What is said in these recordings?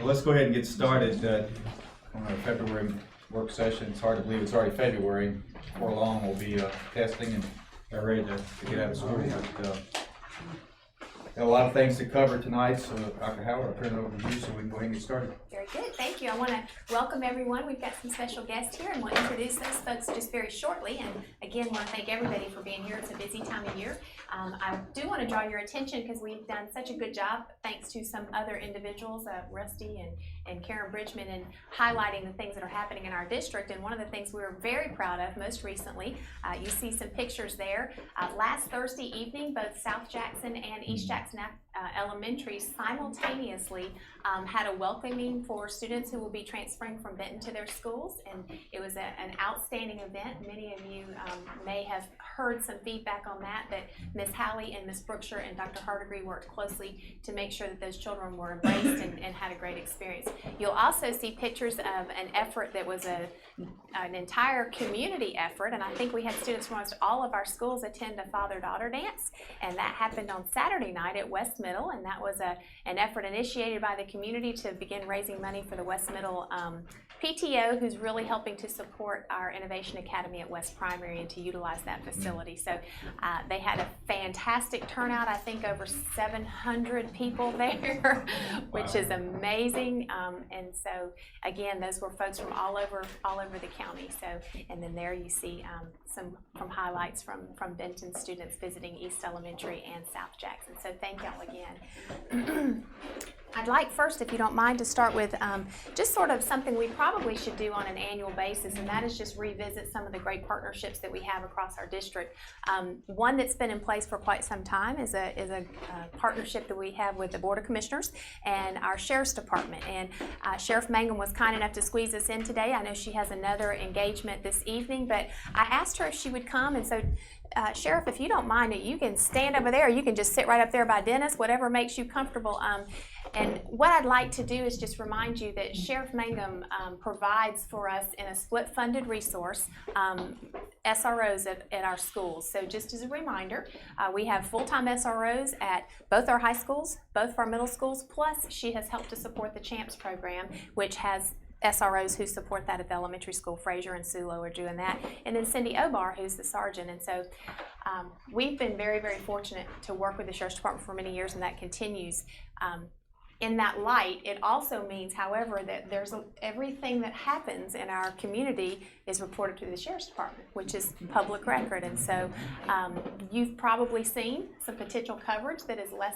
Well, let's go ahead and get started on our February work session. It's hard to believe it's already February. Before long, we'll be testing and they're ready to get out of school. But, got a lot of things to cover tonight, so Dr. Howard, I'll turn it over to you so we can go ahead and get started. Very good, thank you. I want to welcome everyone. We've got some special guests here and we'll introduce those folks just very shortly. And again, want to thank everybody for being here. It's a busy time of year. I do want to draw your attention because we've done such a good job, thanks to some other individuals, Rusty and Karen Bridgman, in highlighting the things that are happening in our district. And one of the things we were very proud of most recently, you see some pictures there. Last Thursday evening, both South Jackson and East Jackson Elementary simultaneously had a welcoming for students who will be transferring from Benton to their schools, and it was an outstanding event. Many of you may have heard some feedback on that Ms. Halley and Ms. Brookshire and Dr. Hardegree worked closely to make sure that those children were embraced and had a great experience. You'll also see pictures of an effort that was an entire community effort, and I think we had students from almost all of our schools attend a father-daughter dance, and that happened on Saturday night at West Middle, and that was an effort initiated by the community to begin raising money for the West Middle PTO, who's really helping to support our Innovation Academy at West Primary and to utilize that facility. So they had a fantastic turnout, I think over 700 people there, which is amazing. And so again, those were folks from all over the county. So, and then there you see some highlights from Benton students visiting East Elementary and South Jackson. So thank y'all again. I'd like first, if you don't mind, to start with just sort of something we probably should do on an annual basis, and that is just revisit some of the great partnerships that we have across our district. One that's been in place for quite some time is a partnership that we have with the Board of Commissioners and our Sheriff's Department. And Sheriff Mangum was kind enough to squeeze us in today. I know she has another engagement this evening, but I asked her if she would come, and so Sheriff, if you don't mind, you can stand over there, or you can just sit right up there by Dennis, whatever makes you comfortable. And what I'd like to do is just remind you that Sheriff Mangum provides for us in a split-funded resource SROs at our schools. So just as a reminder, we have full-time SROs at both our high schools, both of our middle schools, plus she has helped to support the CHAMPS program, which has SROs who support that at the elementary school. Fraser and Sulo are doing that. And then Cindy Obar, who's the sergeant. And so we've been very, very fortunate to work with the Sheriff's Department for many years, and that continues. In that light, it also means, however, that everything that happens in our community is reported to the Sheriff's Department, which is public record. And so you've probably seen some potential coverage that is less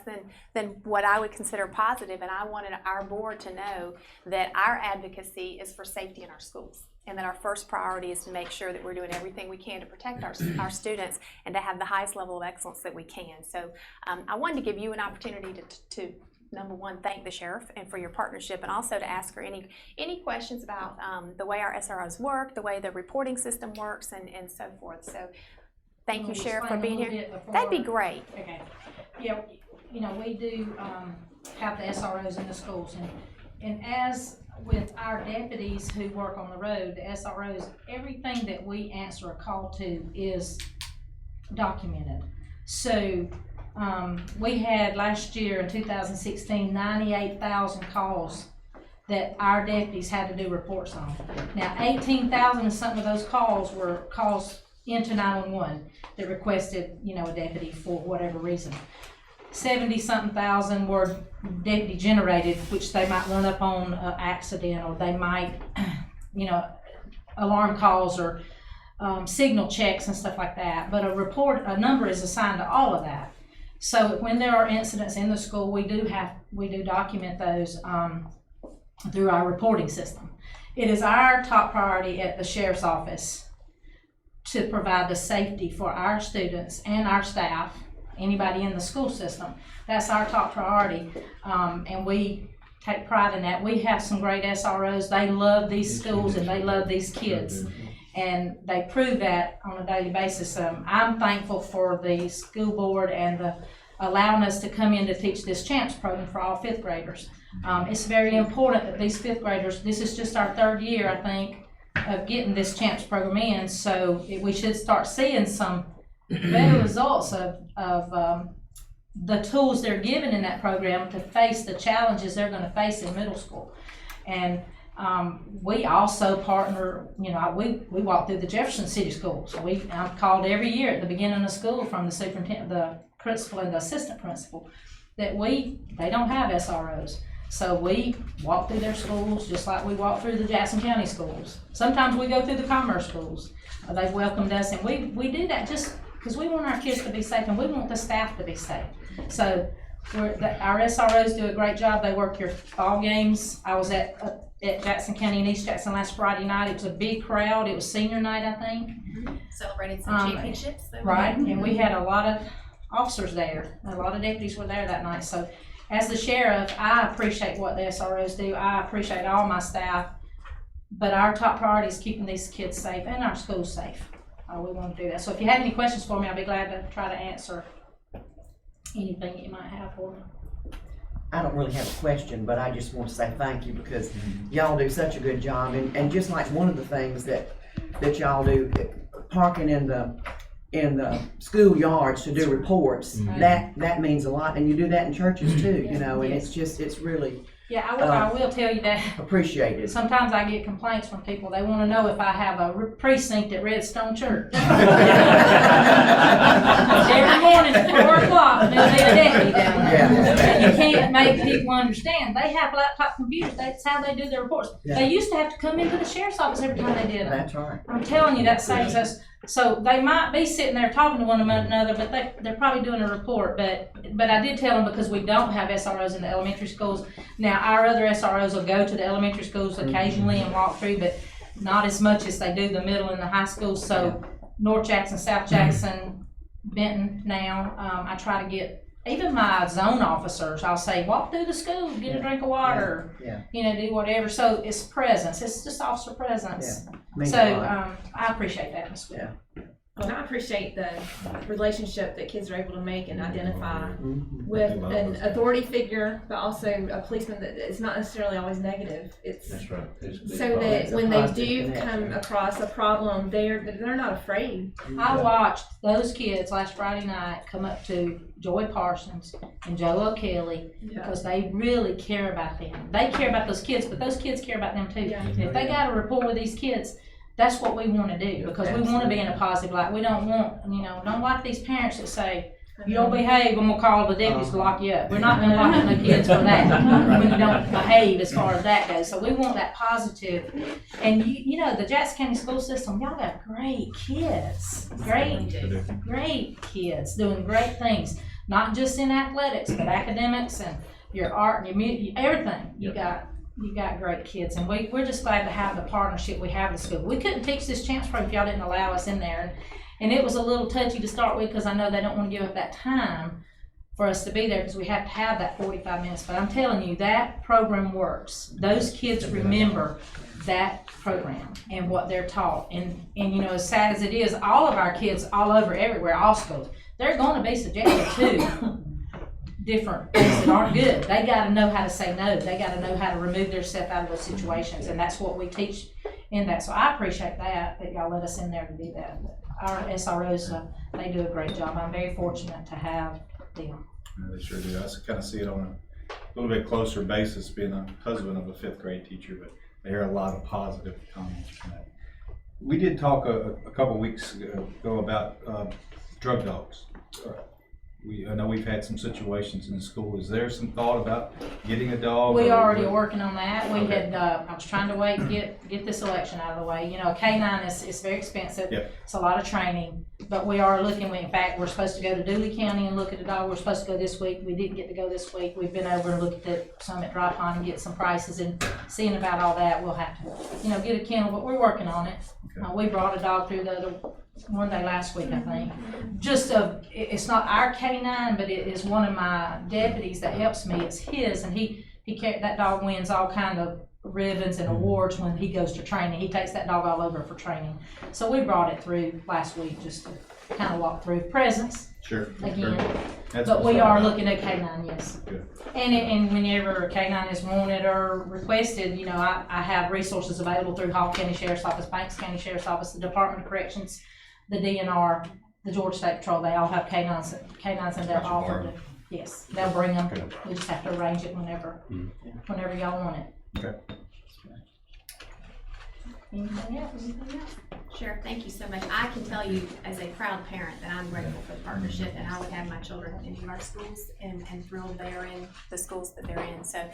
than what I would consider positive, and I wanted our board to know that our advocacy is for safety in our schools, and that our first priority is to make sure that we're doing everything we can to protect our students and to have the highest level of excellence that we can. So I wanted to give you an opportunity to number one, thank the sheriff and for your partnership, and also to ask her any questions about the way our SROs work, the way the reporting system works, and so forth. So thank you, Sheriff, for being here. That'd be great. Okay. Yeah, you know, we do have the SROs in the schools, and as with our deputies who work on the road, the SROs, everything that we answer a call to is documented. So we had last year in 2016 98,000 calls that our deputies had to do reports on. Now 18,000 and something of those calls were calls into 911 that requested, you know, a deputy for whatever reason. 70-something thousand were deputy generated, which they might run up on an accident, or they might, you know, alarm calls or signal checks and stuff like that. But a number is assigned to all of that. So when there are incidents in the school, we do document those through our reporting system. It is our top priority at the Sheriff's Office to provide the safety for our students and our staff, anybody in the school system. That's our top priority, and we take pride in that. We have some great SROs. They love these schools and they love these kids, and they prove that on a daily basis. I'm thankful for the school board and allowing us to come in to teach this CHAMPS program for all fifth graders. It's very important that these fifth graders, this is just our third year, I think, of getting this CHAMPS program in, so we should start seeing some better results of the tools they're given in that program to face the challenges they're gonna face in middle school. And we also partner, you know, we walk through the Jefferson City Schools. I'm called every year at the beginning of school from the superintendent, the principal and the assistant principal, that they don't have SROs. So we walk through their schools just like we walk through the Jackson County schools. Sometimes we go through the commerce schools. They've welcomed us, and we do that just because we want our kids to be safe and we want the staff to be safe. So our SROs do a great job. They work your ball games. I was at Jackson County and East Jackson last Friday night. It was a big crowd. It was senior night, I think. Celebrated some championships. Right, and we had a lot of officers there. A lot of deputies were there that night. So as the sheriff, I appreciate what the SROs do. I appreciate all my staff. But our top priority is keeping these kids safe and our schools safe. We want to do that. So if you have any questions for me, I'll be glad to try to answer anything that you might have for me. I don't really have a question, but I just want to say thank you because y'all do such a good job. And just like one of the things that y'all do, parking in the schoolyards to do reports, that means a lot. And you do that in churches too, you know, and it's really Yeah, I will tell you that appreciated. sometimes I get complaints from people. They want to know if I have a precinct at Redstone Church. Every morning at 4 o'clock, there'll be a deputy down there. And you can't make people understand. They have laptop computers. That's how they do their reports. Yeah. They used to have to come into the sheriff's office every time they did them. That's right. I'm telling you, that saves us. So they might be sitting there talking to one another, but they're probably doing a report. But I did tell them because we don't have SROs in the elementary schools. Now, our other SROs will go to the elementary schools occasionally and walk through, but not as much as they do the middle and the high schools. So North Jackson, South Jackson, Benton now, I try to get, even my zone officers, I'll say, walk through the school, get a drink of water, you know, do whatever. So it's presence. It's just officer presence. So I appreciate that, Ms. Wood. Well, I appreciate the relationship that kids are able to make and identify with an authority figure, but also a policeman that is not necessarily always negative. It's That's right. so that when they do come across a problem, they're not afraid. I watched those kids last Friday night come up to Joy Parsons and Joe O'Kelly because they really care about them. They care about those kids, but those kids care about them too. Yeah. And if they got a rapport with these kids, that's what we want to do because we want to be in a positive light. We don't want, you know, don't like these parents that say, you don't behave, I'm gonna call the deputies to lock you up. We're not gonna lock up no kids for that when you don't behave as far as that goes. So we want that positive. And you know, the Jackson County school system, y'all got great kids, great kids doing great things, not just in athletics, but academics and your art and your music, everything. You got great kids, and we're just glad to have the partnership we have with the school. We couldn't teach this chance program if y'all didn't allow us in there. And it was a little touchy to start with because I know they don't want to give up that time for us to be there because we have to have that 45 minutes. But I'm telling you, that program works. Those kids remember that program and what they're taught. And you know, as sad as it is, all of our kids all over everywhere, all schools, they're going to be subjected to different things that aren't good. They got to know how to say no. They got to know how to remove themselves out of those situations, and that's what we teach in that. So I appreciate that y'all let us in there to do that. Our SROs, they do a great job. I'm very fortunate to have them. They sure do. I kind of see it on a little bit closer basis, being a husband of a 5th grade teacher, but I hear a lot of positive comments from that. We did talk a couple weeks ago about drug dogs. I know we've had some situations in the school. Is there some thought about getting a dog? We already are working on that. We had, I was trying to wait and get this election out of the way. You know, a K-9 is very expensive. Yep. It's a lot of training, but we are looking. In fact, we're supposed to go to Dooley County and look at a dog. We're supposed to go this week. We didn't get to go this week. We've been over and looked at some at Dry Pond and get some prices and seeing about all that. We'll have to, you know, get a kennel, but we're working on it. Okay. We brought a dog through the other one day last week, I think. It's not our K-9, but it is one of my deputies that helps me. It's his, and that dog wins all kind of ribbons and awards when he goes to training. He takes that dog all over for training. So we brought it through last week just to kind of walk through presence. Sure. Again. That's But what's we all are about. looking at K-9, yes. Good. And whenever a K-9 is wanted or requested, you know, I have resources available through Hall County Sheriff's Office, Banks County Sheriff's Office, the Department of Corrections, the DNR, the Georgia State Patrol. They all have K-9s and they're offered yes, they'll bring them. We just have to arrange it whenever y'all want it. Okay. Anything else? Sure, thank you so much. I can tell you as a proud parent that I'm grateful for the partnership, and I would have my children in our schools and thrilled they're in the schools that they're in. So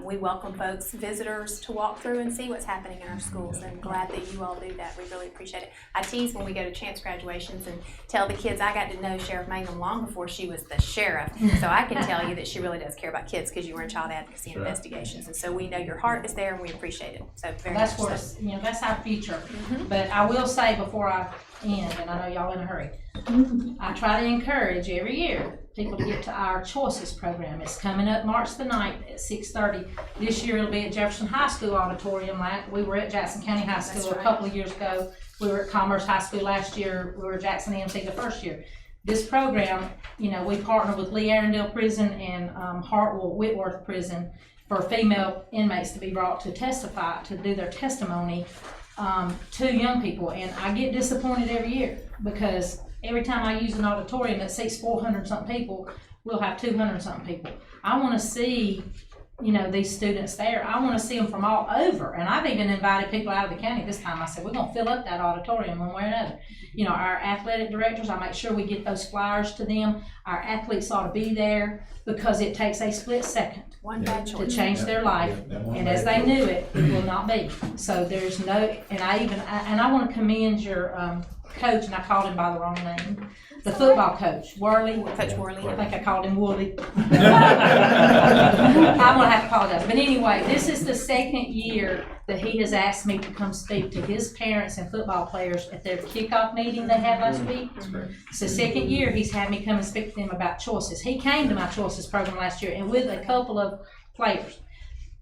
we welcome folks, visitors, to walk through and see what's happening in our schools, and glad that you all do that. We really appreciate it. I tease when we go to chance graduations and tell the kids I got to know Sheriff Mangum long before she was the sheriff, so I can tell you that she really does care about kids because you were in child advocacy and investigations, and so we know your heart is there and we appreciate it. So very That's much where, so. that's our future. But I will say before I end, and I know y'all in a hurry, I try to encourage every year people to get to our Choices program. It's coming up March the 9th at 6:30. This year it'll be at Jefferson High School auditorium. We were at Jackson County High School That's right. a couple of years ago. We were at Commerce High School last year. We were at Jackson EMC the first year. This program, we partner with Lee Arundel Prison and Hartwell Whitworth Prison for female inmates to be brought to testify, to do their testimony to young people. And I get disappointed every year because every time I use an auditorium that seats 400 something people, we'll have 200 something people. I want to see, these students there. I want to see them from all over. And I've even invited people out of the county this time. I said, we're going to fill up that auditorium one way or another. Our athletic directors, I make sure we get those flyers to them. Our athletes ought to be there because it takes a split second One bad to choice. change their life. And as they knew it, it will not be. So there's no, and I want to commend your coach, and I called him by the wrong name, the football coach, Worley. Coach Worley. I think I called him Woolly. I'm gonna have to apologize. But anyway, this is the second year that he has asked me to come speak to his parents and football players at their kickoff meeting they had last week. It's the second year he's had me come and speak to them about Choices. He came to my Choices program last year and with a couple of players.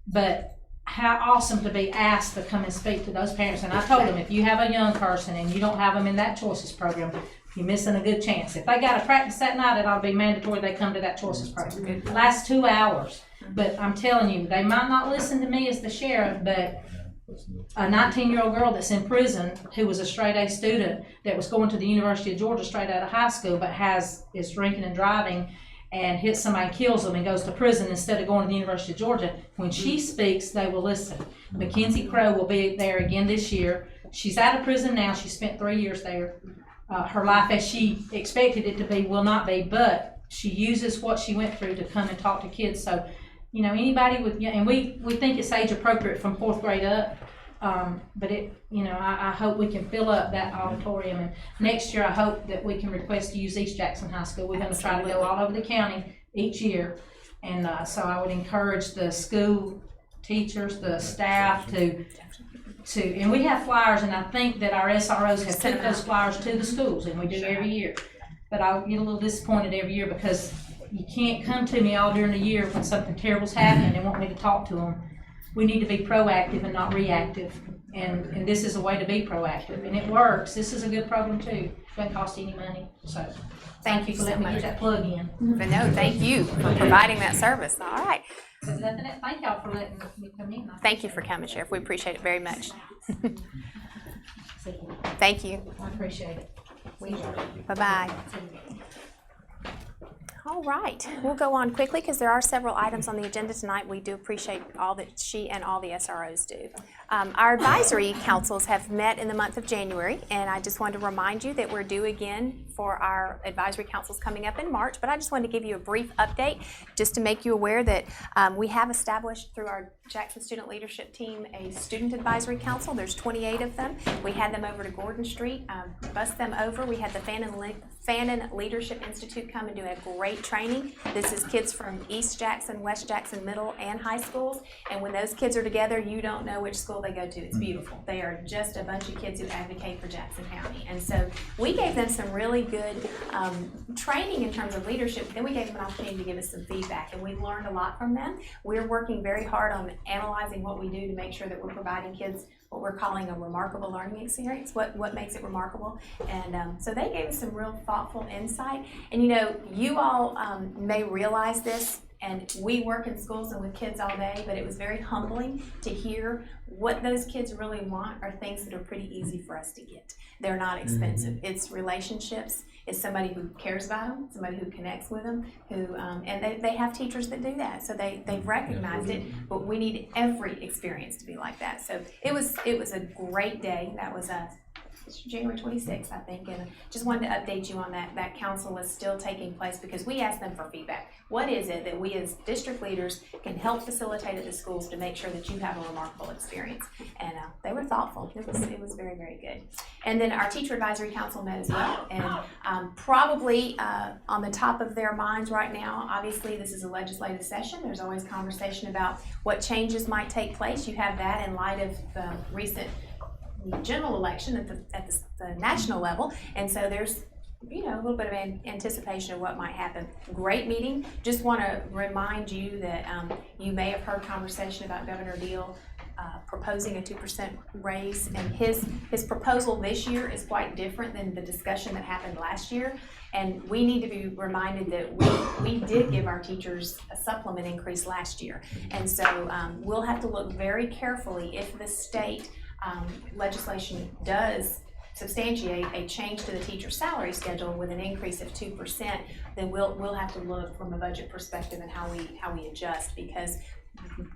But how awesome to be asked to come and speak to those parents. And I told them, if you have a young person and you don't have them in that Choices program, you're missing a good chance. If they got to practice that night, it ought to be mandatory they come to that Choices program. It lasts 2 hours. But I'm telling you, they might not listen to me as the sheriff, but a 19-year-old girl that's in prison who was a straight A student that was going to the University of Georgia straight out of high school, but is drinking and driving and hits somebody and kills them and goes to prison instead of going to the University of Georgia. When she speaks, they will listen. Mackenzie Crow will be there again this year. She's out of prison now. She spent 3 years there. Her life as she expected it to be will not be, but she uses what she went through to come and talk to kids. So, anybody with, and we think it's age appropriate from 4th grade up. But I hope we can fill up that auditorium, and next year I hope that we can request to use East Jackson High School. We're gonna try to go all over the county each year, and so I would encourage the school teachers, the staff to, and we have flyers, and I think that our SROs have sent those flyers to the schools, and we do every year. But I get a little disappointed every year because you can't come to me all during the year when something terrible's happening and want me to talk to them. We need to be proactive and not reactive, and this is a way to be proactive, and it works. This is a good program too. It doesn't cost any money, so Thank you for so letting me much. get that plug in. But no, thank you for providing that service. All right. But nothing else. Thank y'all for letting me come in. Thank you for coming, Sheriff. We appreciate it very much. Thank you. I appreciate it. Bye-bye. All right, we'll go on quickly because there are several items on the agenda tonight. We do appreciate all that she and all the SROs do. Our advisory councils have met in the month of January, and I just wanted to remind you that we're due again for our advisory councils coming up in March, but I just wanted to give you a brief update just to make you aware that we have established through our Jackson Student Leadership Team a student advisory council. There's 28 of them. We had them over to Gordon Street, bussed them over. We had the Fannin Leadership Institute come and do a great training. This is kids from East Jackson, West Jackson Middle and high schools, and when those kids are together, you don't know which school they go to. It's beautiful. They are just a bunch of kids who advocate for Jackson County, and so we gave them some really good training in terms of leadership. Then we gave them an opportunity to give us some feedback, and we've learned a lot from them. We're working very hard on analyzing what we do to make sure that we're providing kids what we're calling a remarkable learning experience, what makes it remarkable. And so they gave us some real thoughtful insight. And you all may realize this, And we work in schools and with kids all day, but it was very humbling to hear what those kids really want are things that are pretty easy for us to get. They're not expensive. It's relationships. It's somebody who cares about them, somebody who connects with them, who, and they have teachers that do that. So they've recognized it, but we need every experience to be like that. So it was a great day. That was January 26th, I think, and just wanted to update you on that. That council is still taking place because we asked them for feedback. What is it that we as district leaders can help facilitate at the schools to make sure that you have a remarkable experience? And they were thoughtful. It was very, very good. And then our teacher advisory council met as well, and probably on the top of their minds right now, obviously this is a legislative session. There's always conversation about what changes might take place. You have that in light of the recent general election at the national level, and so there's a little bit of anticipation of what might happen. Great meeting. Just want to remind you that you may have heard conversation about Governor Deal proposing a 2% raise, and his proposal this year is quite different than the discussion that happened last year. And we need to be reminded that we did give our teachers a supplement increase last year, and so we'll have to look very carefully if the state legislation does substantiate a change to the teacher salary schedule with an increase of 2%, then we'll have to look from a budget perspective and how we adjust, because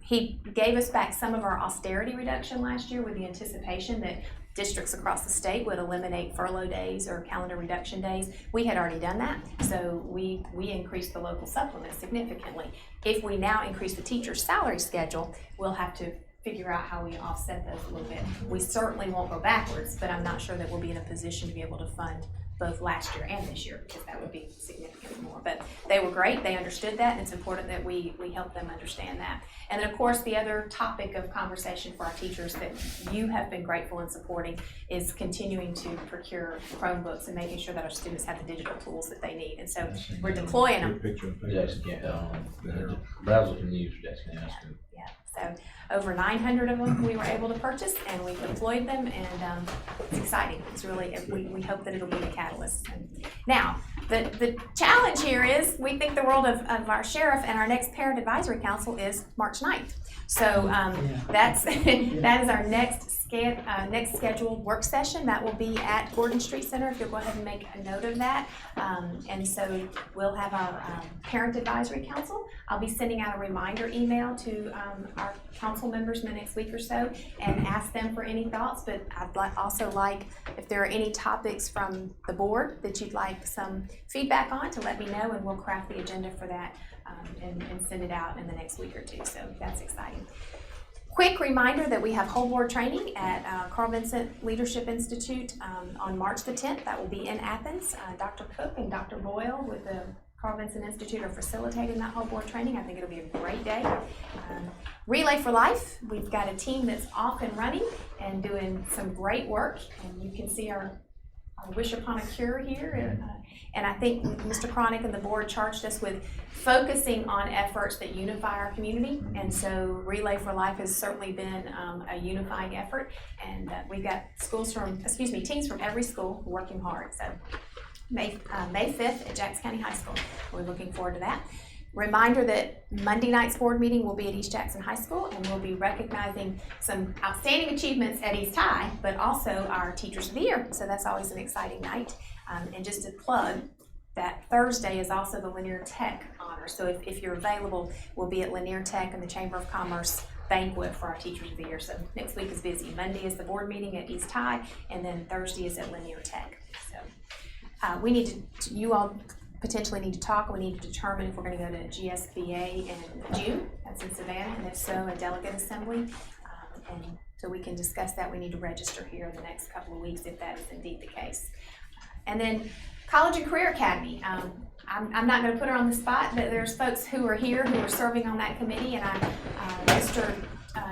he gave us back some of our austerity reduction last year with the anticipation that districts across the state would eliminate furlough days or calendar reduction days. We had already done that, so we increased the local supplement significantly. If we now increase the teacher salary schedule, we'll have to figure out how we offset those a little bit. We certainly won't go backwards, but I'm not sure that we'll be in a position to be able to fund both last year and this year, because that would be significantly more. But they were great. They understood that, and it's important that we help them understand that. And then, of course, the other topic of conversation for our teachers that you have been grateful in supporting is continuing to procure Chromebooks and making sure that our students have the digital tools that they need. And so we're deploying them. Jackson browser can use Jackson County High School. So over 900 of them we were able to purchase, and we deployed them, and it's exciting. It's really, we hope that it'll be the catalyst. Now, the challenge here is we think the world of our sheriff, and our next parent advisory council is March 9th. So that is our next scheduled work session. That will be at Gordon Street Center, if you'll go ahead and make a note of that. And so we'll have our parent advisory council. I'll be sending out a reminder email to our council members in the next week or so and ask them for any thoughts, but I'd also like, if there are any topics from the board that you'd like some feedback on, to let me know, and we'll craft the agenda for that and send it out in the next week or two. So that's exciting. Quick reminder that we have whole board training at Carl Vincent Leadership Institute on March the 10th. That will be in Athens. Dr. Cook and Dr. Boyle with the Carl Vincent Institute are facilitating that whole board training. I think it'll be a great day. Relay for Life, we've got a team that's off and running and doing some great work, and you can see our wish upon a cure here. And I think Mr. Cronick and the board charged us with focusing on efforts that unify our community, and so Relay for Life has certainly been a unifying effort, and we've got teams from every school working hard. So May 5th at Jackson County High School. We're looking forward to that. Reminder that Monday night's board meeting will be at East Jackson High School, and we'll be recognizing some outstanding achievements at East High, but also our Teachers of the Year. So that's always an exciting night. And just to plug, that Thursday is also the Lanier Tech honor. So if you're available, we'll be at Lanier Tech and the Chamber of Commerce banquet for our Teachers of the Year. So next week is busy. Monday is the board meeting at East High, and then Thursday is at Lanier Tech. So we need to, you all potentially need to talk. We need to determine if we're going to go to GSBA in June. That's in Savannah, and if so, a delegate assembly. And so we can discuss that. We need to register here in the next couple of weeks if that is indeed the case. And then College and Career Academy. I'm not going to put her on the spot, but there's folks who are here who are serving on that committee, and Mr.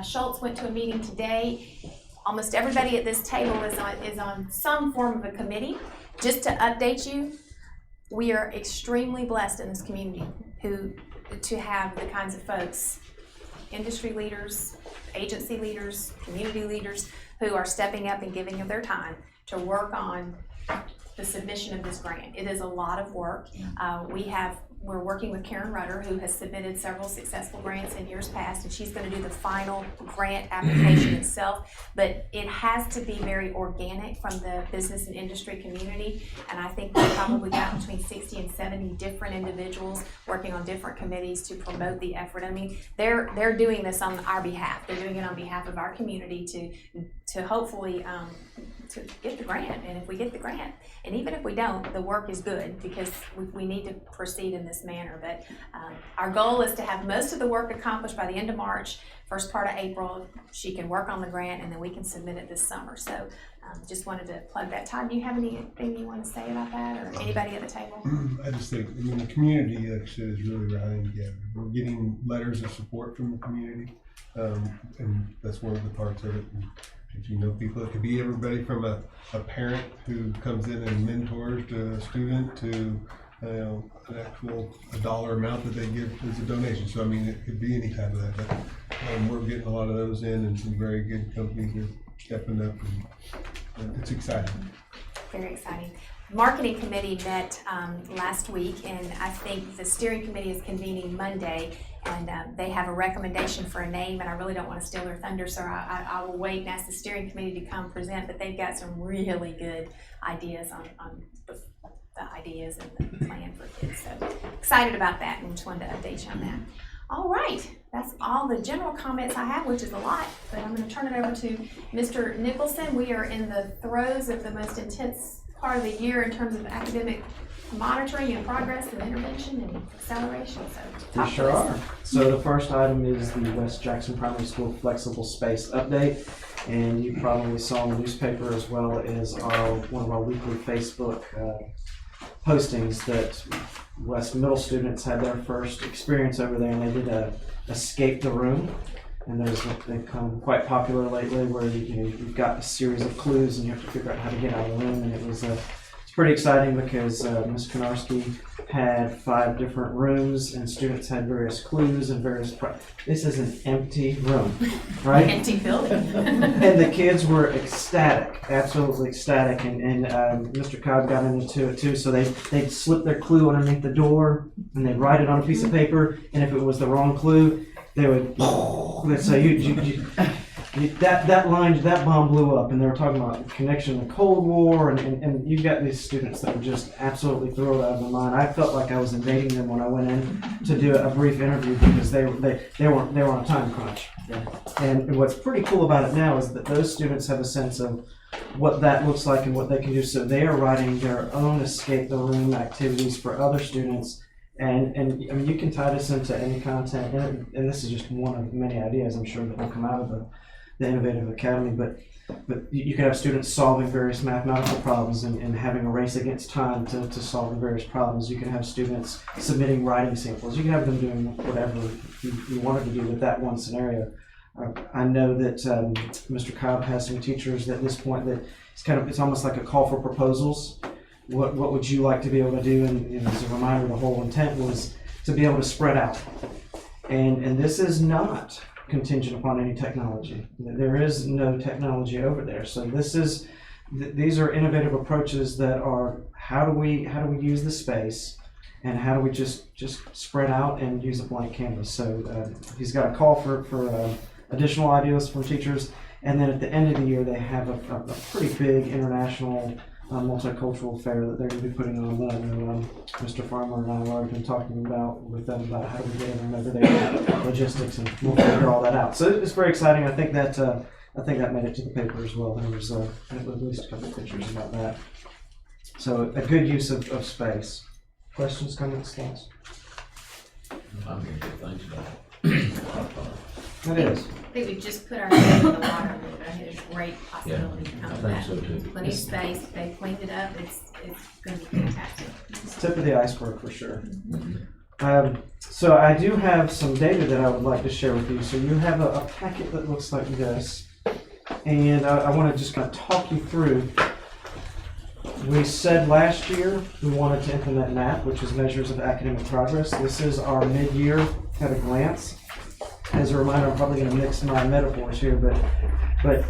Schultz went to a meeting today. Almost everybody at this table is on some form of a committee. Just to update you, we are extremely blessed in this community to have the kinds of folks, industry leaders, agency leaders, community leaders, who are stepping up and giving of their time to work on the submission of this grant. It is a lot of work. We have we're working with Karen Rutter, who has submitted several successful grants in years past, and she's gonna do the final grant application itself. But it has to be very organic from the business and industry community, and I think we've probably got between 60 and 70 different individuals working on different committees to promote the effort. I mean, they're doing this on our behalf. They're doing it on behalf of our community to hopefully to get the grant. And if we get the grant, and even if we don't, the work is good because we need to proceed in this manner. But our goal is to have most of the work accomplished by the end of March, first part of April. She can work on the grant and then we can submit it this summer. So just wanted to plug that. Todd, do you have anything you want to say about that, or anybody at the table? I just think, I mean, the community, like I said, is really rallying together. We're getting letters of support from the community, and that's one of the parts of it. And if you know people, it could be everybody from a parent who comes in and mentors to a student to an actual dollar amount that they give as a donation. So I mean, it could be any type of that. But we're getting a lot of those in, and some very good companies are stepping up, and it's exciting. Very exciting. Marketing committee met last week, and I think the steering committee is convening Monday, and they have a recommendation for a name, and I really don't want to steal their thunder, so I will wait and ask the steering committee to come present, but they've got some really good ideas on the ideas and the plan for kids, so excited about that, and just wanted to update you on that. All right, that's all the general comments I have, which is a lot, but I'm going to turn it over to Mr. Nicholson. We are in the throes of the most intense part of the year in terms of academic monitoring and progress and intervention and acceleration, so talk We sure to us. are. So the first item is the West Jackson Primary School Flexible Space Update, and you probably saw in the newspaper as well as one of our weekly Facebook postings that West Middle students had their first experience over there, and they did escape the room. And they've become quite popular lately, where you've got a series of clues and you have to figure out how to get out of the room. And it's pretty exciting because Ms. Konarski had 5 different rooms, and students had various clues and this is an empty room, right? Empty building. And the kids were ecstatic, absolutely ecstatic, and Mr. Cobb got into it too. So they'd slip their clue underneath the door, and they'd write it on a piece of paper, and if it was the wrong clue, they would say, that bomb blew up, and they were talking about connection to the Cold War, and you've got these students that were just absolutely thrilled out of their mind. I felt like I was invading them when I went in to do a brief interview because they were on a time crunch. And what's pretty cool about it now is that those students have a sense of what that looks like and what they can do. So they are writing their own escape the room activities for other students. And I mean, you can tie this into any content, and this is just one of many ideas I'm sure that will come out of the Innovative Academy, but you can have students solving various mathematical problems and having a race against time to solve the various problems. You can have students submitting writing samples. You can have them doing whatever you wanted to do with that one scenario. I know that Mr. Cobb has some teachers at this point that it's almost like a call for proposals. What would you like to be able to do? And as a reminder, the whole intent was to be able to spread out. And this is not contingent upon any technology. There is no technology over there. So these are innovative approaches that are how do we use the space, and how do we just spread out and use a blank canvas. So he's got a call for additional ideas from teachers, and then at the end of the year they have a pretty big international multicultural fair that they're going to be putting on. Mr. Farmer and I have already been talking with them about how do we get them over there, logistics, and we'll figure all that out. So it's very exciting. I think that made it to the paper as well. There was at least a couple of pictures about that. So a good use of space. Questions, comments, thoughts? I'm hearing good things about it. It is. I think we just put our head in the water a little bit. I think there's great possibility to come I to think that. so too. Plenty of space. If they cleaned it up, it's going to be fantastic. It's tip of the iceberg for sure. So I do have some data that I would like to share with you. So you have a packet that looks like this, and I want to just kind of talk you through. We said last year we wanted to implement MAP, which is Measures of Academic Progress. This is our mid-year at a glance. As a reminder, I'm probably going to mix my metaphors here, but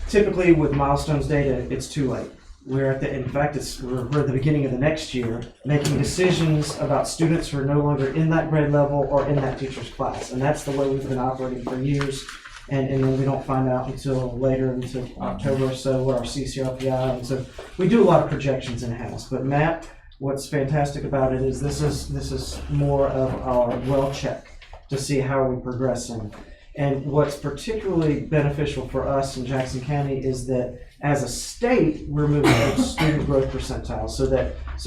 typically with milestones data, it's too late. we're in fact, we're at the beginning of the next year, making decisions about students who are no longer in that grade level or in that teacher's class. And that's the way we've been operating for years. And then we don't find out until later, into October or so, what our CCRPI. And so we do a lot of projections in-house. But Matt, what's fantastic about it is this is more of our well check to see how are we progressing. And what's particularly beneficial for us in Jackson County is that as a state, we're moving to student growth percentiles, so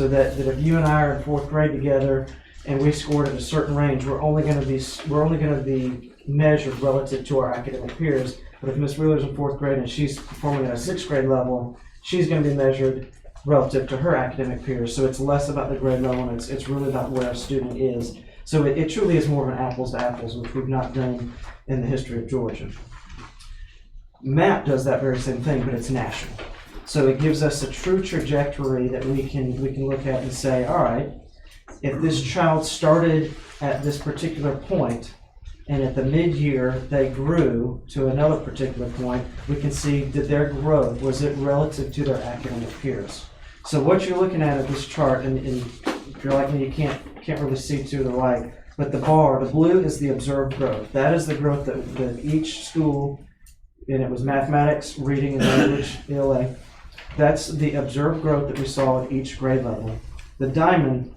that if you and I are in fourth grade together and we scored at a certain range, we're only going to be measured relative to our academic peers. But if Miss Wheeler's in fourth grade and she's performing at a sixth grade level, she's going to be measured relative to her academic peers. So it's less about the grade level, and it's really about where a student is. So it truly is more of an apples to apples, which we've not done in the history of Georgia. MAP does that very same thing, but it's national. So it gives us a true trajectory that we can look at and say, all right, if this child started at this particular point, and at the mid-year they grew to another particular point, we can see that their growth, was it relative to their academic peers. So what you're looking at this chart, and if you're like me, you can't really see to the right, but the blue is the observed growth. That is the growth that each school, and it was mathematics, reading, and language, ELA. That's the observed growth that we saw at each grade level. The diamond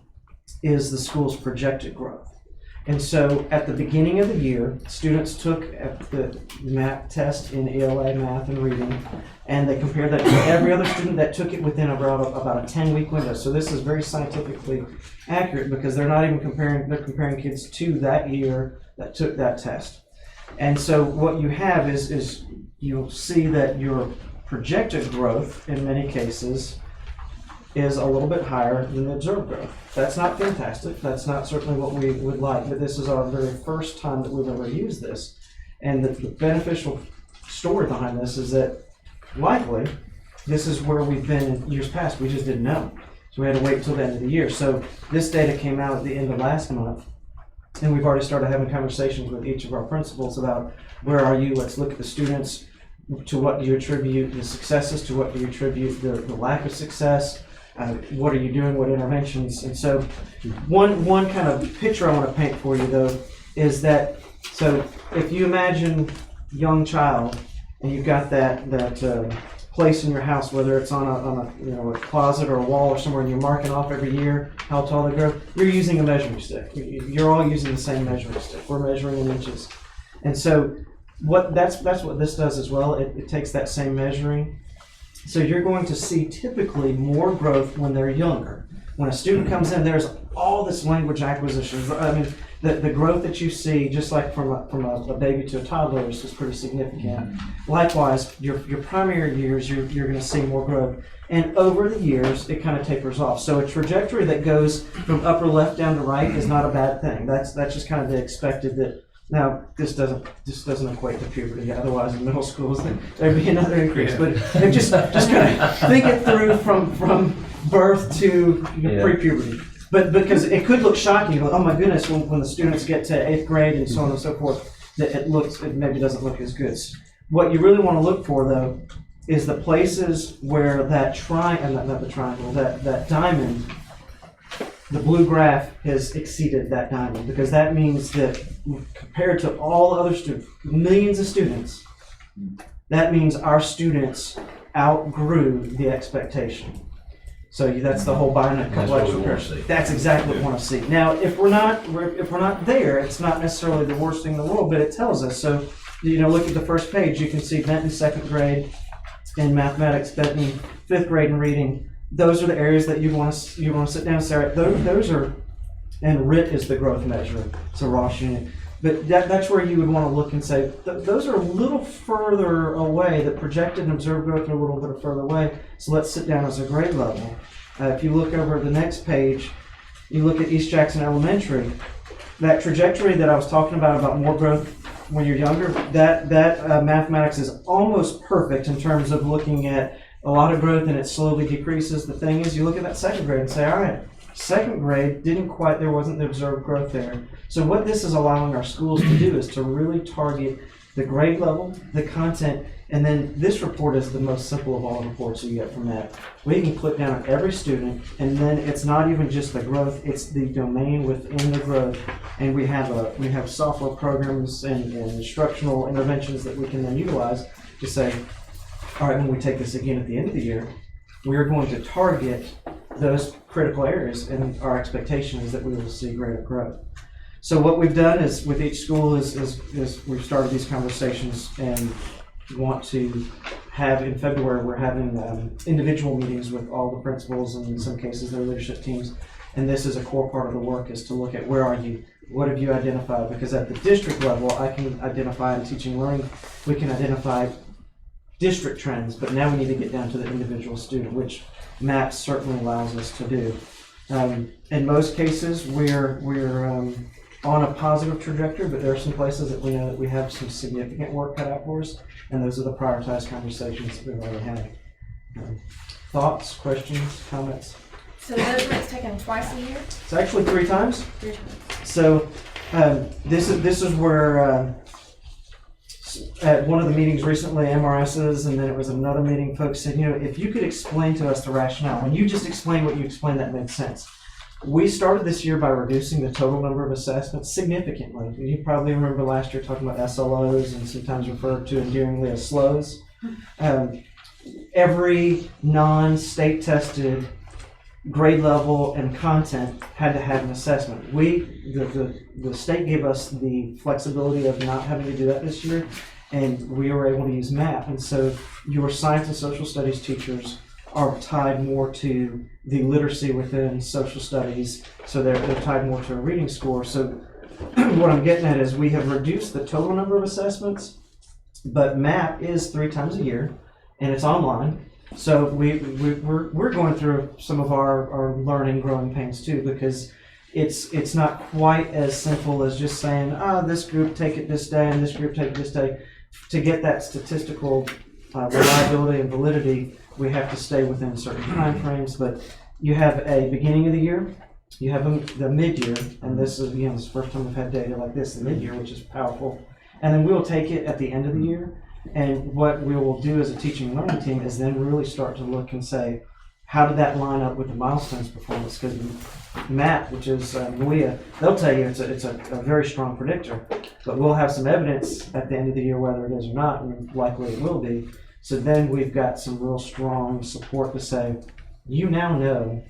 is the school's projected growth. And so at the beginning of the year, students took the MAP test in ELA, math, and reading, and they compared that to every other student that took it within about a 10-week window. So this is very scientifically accurate because they're not even they're comparing kids to that year that took that test. And so what you have is you'll see that your projected growth in many cases is a little bit higher than the observed growth. That's not fantastic. That's not certainly what we would like, but this is our very first time that we've ever used this. And the beneficial story behind this is that likely this is where we've been in years past. We just didn't know. So we had to wait until the end of the year. So this data came out at the end of last month, and we've already started having conversations with each of our principals about where are you? Let's look at the students. To what do you attribute the successes? To what do you attribute the lack of success? What are you doing? What interventions? And so one kind of picture I want to paint for you, though, is that, so if you imagine a young child and you've got that place in your house, whether it's on a closet or a wall or somewhere, and you're marking off every year how tall they grow, you're using a measuring stick. You're all using the same measuring stick. We're measuring in inches. And so that's what this does as well. It takes that same measuring. So you're going to see typically more growth when they're younger. When a student comes in, there's all this language acquisition. I mean, the growth that you see, just like from a baby to a toddler, is pretty significant. Likewise, your primary years, you're going to see more growth. And over the years, it kind of tapers off. So a trajectory that goes from upper left down to right is not a bad thing. That's just kind of the expected that. Now, this doesn't equate to puberty. Otherwise, in middle schools, there'd be another increase. Yeah. But just kind of think it through from birth to pre-puberty. But because it could look shocking, like, oh my goodness, when the students get to 8th grade and so on and so forth, that it maybe doesn't look as good. What you really want to look for, though, is the places where that that diamond, the blue graph has exceeded that diamond, because that means that compared to all other students, millions of students, that means our students outgrew the expectation. So that's the whole Binet complexion curve. That's exactly what we want to see. Now, if we're not there, it's not necessarily the worst thing in the world, but it tells us. So, look at the first page. You can see Benton 2nd grade in mathematics, Benton 5th grade in reading. Those are the areas that you want to sit down and say, those are, and RIT is the growth measure. It's a Ross unit. But that's where you would want to look and say, those are a little further away. The projected and observed growth are a little bit further away. So let's sit down as a grade level. If you look over the next page, you look at East Jackson Elementary. That trajectory that I was talking about more growth when you're younger, that mathematics is almost perfect in terms of looking at a lot of growth and it slowly decreases. The thing is, you look at that 2nd grade and say, all right, 2nd grade there wasn't the observed growth there. So what this is allowing our schools to do is to really target the grade level, the content, and then this report is the most simple of all the reports you get from that. We can click down on every student, and then it's not even just the growth, it's the domain within the growth. And we have software programs and instructional interventions that we can then utilize to say, all right, when we take this again at the end of the year, we are going to target those critical areas, and our expectation is that we will see greater growth. So what we've done is with each school is we've started these conversations and want to have in February, we're having individual meetings with all the principals and in some cases their leadership teams. And this is a core part of the work, is to look at where are you, what have you identified? Because at the district level, I can identify in teaching and learning, we can identify district trends, but now we need to get down to the individual student, which MAP certainly allows us to do. In most cases, we're on a positive trajectory, but there are some places that we know that we have some significant work cut out for us, and those are the prioritized conversations that we've already had. Thoughts, questions, comments? So those rates taken twice a year? It's actually 3 times. 3 times. So this is where at one of the meetings recently, MRSs, and then it was another meeting, folks said, if you could explain to us the rationale, when you just explained what you explained, that made sense. We started this year by reducing the total number of assessments significantly. You probably remember last year talking about SLOs and sometimes referred to endearingly as SLOs. Every non-state tested grade level and content had to have an assessment. The state gave us the flexibility of not having to do that this year, and we were able to use MAP. And so your science and social studies teachers are tied more to the literacy within social studies, so they're tied more to a reading score. So what I'm getting at is we have reduced the total number of assessments, but MAP is 3 times a year, and it's online. So we're going through some of our learning growing pains too, because it's not quite as simple as just saying, this group take it this day and this group take it this day. To get that statistical reliability and validity, we have to stay within certain time frames. But you have a beginning of the year, you have the mid-year, and this is, this is the first time we've had data like this, the mid-year, which is powerful. And then we'll take it at the end of the year. And what we will do as a teaching and learning team is then really start to look and say, how did that line up with the milestones performance? Because MAP, which is Malia, they'll tell you it's a very strong predictor, but we'll have some evidence at the end of the year whether it is or not, and likely it will be. So then we've got some real strong support to say, you now know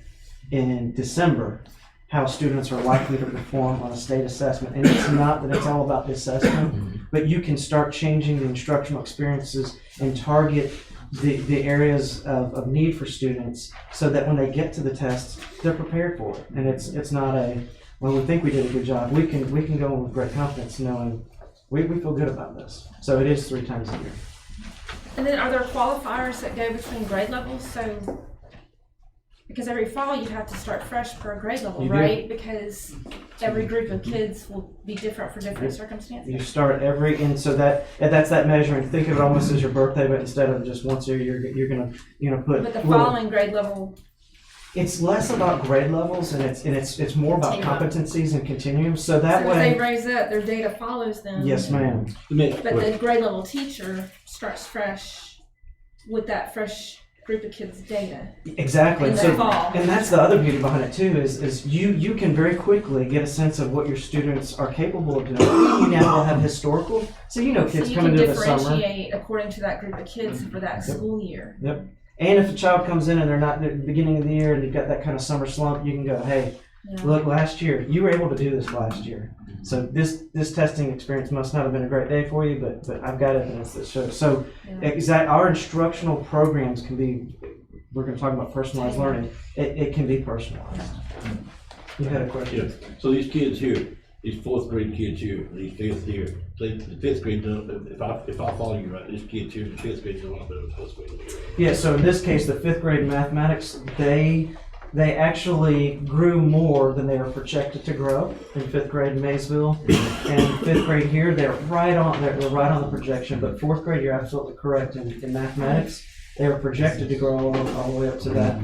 in December how students are likely to perform on a state assessment. And it's not that it's all about the assessment, but you can start changing the instructional experiences and target the areas of need for students so that when they get to the test, they're prepared for it. And it's not well, we think we did a good job. We can go in with great confidence knowing we feel good about this. So it is 3 times a year. And then are there qualifiers that go between grade levels? So, because every fall you have to start fresh per grade level, You do. right? Because every group of kids will be different for different circumstances. You start and so that's that measurement. Think of it almost as your birthday, but instead of just once a year, you're gonna put. But the following grade level, It's less about grade levels and it's more about competencies and continuum. So that so as way. they raise up, their data follows them. Yes, ma'am. But the grade level teacher starts fresh with that fresh group of kids' data. Exactly. In the So, fall. and that's the other beauty behind it too, is you can very quickly get a sense of what your students are capable of doing. You now will have historical, so kids So you coming can into the summer. differentiate according to that group of kids for that school year. And if a child comes in and they're not at the beginning of the year and you've got that kind of summer slump, you can go, hey, Yeah. look, last year, you were able to do this last year. So this testing experience must not have been a great day for you, but I've got evidence that shows. So our instructional programs can be, we're going to talk about personalized learning, it can be personalized. You had a question? Yeah, so these kids here, these 4th grade kids here, these 5th here, the 5th grade, if I follow you right, these kids here, the 5th grade do a lot better than 4th grade. Yeah, so in this case, the 5th grade mathematics, they actually grew more than they were projected to grow in 5th grade in Maysville. And 5th grade here, they're right on the projection, but 4th grade, you're absolutely correct in mathematics. They were projected to grow all the way up to that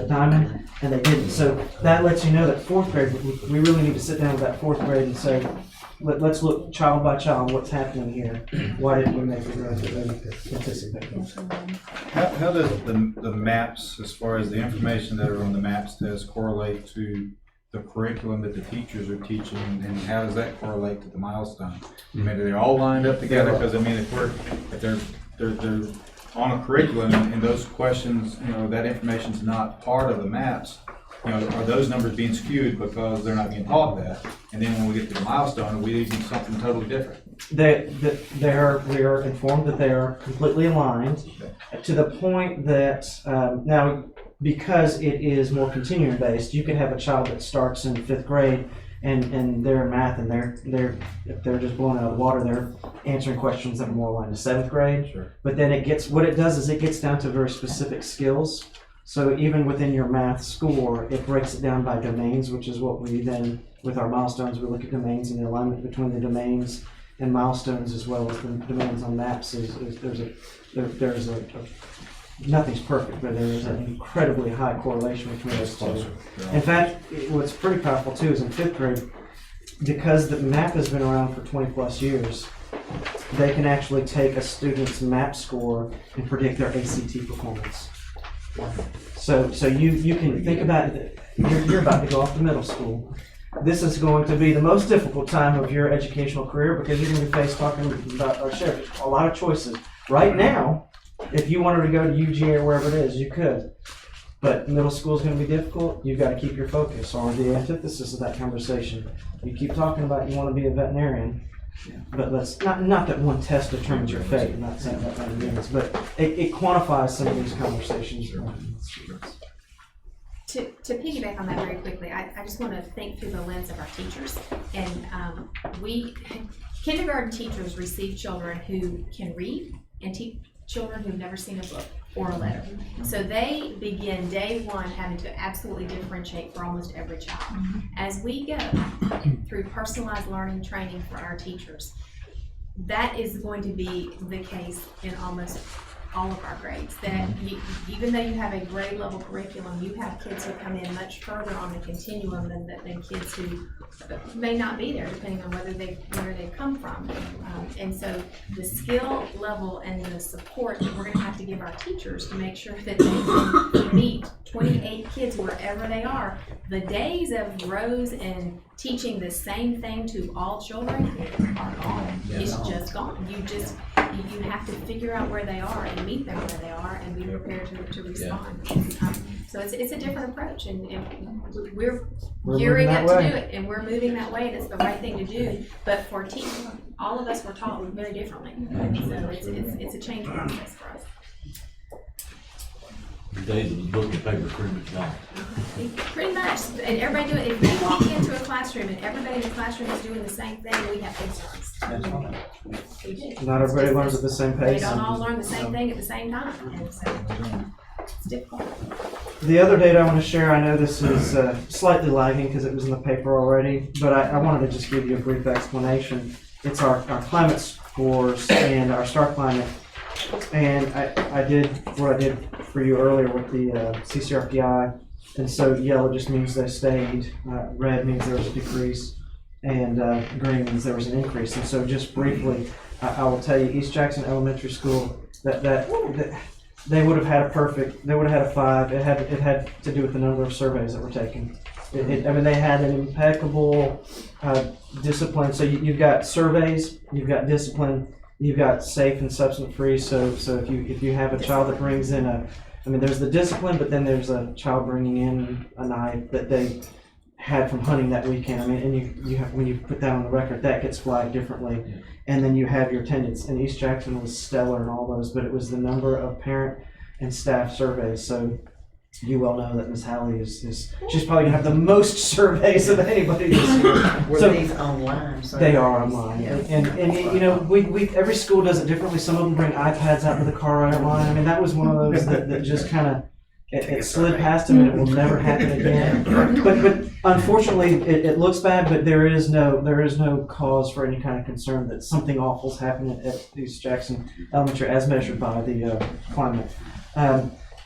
diamond, and they didn't. So that lets you know that 4th grade, we really need to sit down with that 4th grade and say, let's look child by child, what's happening here. Why didn't we make the growth that we anticipated? How does the maps, as far as the information that are on the maps, does correlate to the curriculum that the teachers are teaching, and how does that correlate to the milestones? I mean, are they all lined up together? Because I mean, if they're on a curriculum and those questions, you know, that information's not part of the maps, you know, are those numbers being skewed because they're not being taught that? And then when we get to the milestone, are we using something totally different? We are informed that they are completely aligned to the point that, now, because it is more continuum based, you can have a child that starts in 5th grade and they're in math and if they're just blown out of the water, they're answering questions that are more aligned to 7th grade. Sure. But then what it does is it gets down to very specific skills. So even within your math score, it breaks it down by domains, which is what we then, with our milestones, we look at domains and the alignment between the domains and milestones, as well as the domains on maps. Nothing's perfect, but there is an incredibly high correlation between those two. In fact, what's pretty powerful too is in 5th grade, because the map has been around for 20 plus years, they can actually take a student's map score and predict their ACT performance. So you can think about it. You're about to go off to middle school. This is going to be the most difficult time of your educational career because you're going to be faced talking about a lot of choices. Right now, if you wanted to go to UGA or wherever it is, you could. But middle school is going to be difficult. You've got to keep your focus on the antithesis of that conversation. You keep talking about you want to be a veterinarian, but let's not that one test determines your fate. I'm not saying that by any means, but it quantifies some of these conversations. To piggyback on that very quickly, I just want to think through the lens of our teachers. And kindergarten teachers receive children who can read and teach children who've never seen a book or a letter. So they begin day one having to absolutely differentiate for almost every child. As we go through personalized learning training for our teachers, that is going to be the case in almost all of our grades, that even though you have a grade level curriculum, you have kids who come in much further on the continuum than kids who may not be there, depending on where they come from. And so the skill level and the support that we're going to have to give our teachers to make sure that they can meet 28 kids wherever they are, the days of Rose and teaching the same thing to all children are gone. It's just gone. You have to figure out where they are and meet them where they are and be prepared to respond. So it's a different approach, and we're gearing up to do it, and we're moving that way, and it's the right thing to do. But for teaching, all of us were taught very differently. So it's a change process for us. The days of the book and paper pretty much gone. Pretty much, and everybody do it. If we walk into a classroom and everybody in the classroom is doing the same thing, we have concerns. We do. Not everybody learns at the same They pace. don't all learn the same thing at the same time, and so it's difficult. The other data I want to share, I know this is slightly lagging because it was in the paper already, but I wanted to just give you a brief explanation. It's our climate scores and our star climate. And I did what I did for you earlier with the CCRPI. And so yellow just means they stayed, red means there was a decrease, and green means there was an increase. And so just briefly, I will tell you, East Jackson Elementary School, that they would have had a 5. It had to do with the number of surveys that were taken. I mean, they had an impeccable discipline. So you've got surveys, you've got discipline, you've got safe and substance free. So if you have a child that brings in there's the discipline, but then there's a child bringing in a knife that they had from hunting that weekend. I mean, and you have, when you put that on the record, that gets flagged differently. Yeah. And then you have your attendance. And East Jackson was stellar in all those, but it was the number of parent and staff surveys. So you well know that Ms. Halley she's probably gonna have the most surveys of anybody this year. Were these online? They are online, Yeah. and you know we every school does it differently. Some of them bring iPads out to the car right online. I mean, that was one of those that just kind of it slid past them, and it will never happen again. But unfortunately, it looks bad. But there is no cause for any kind of concern that something awful's happening at East Jackson Elementary as measured by the climate.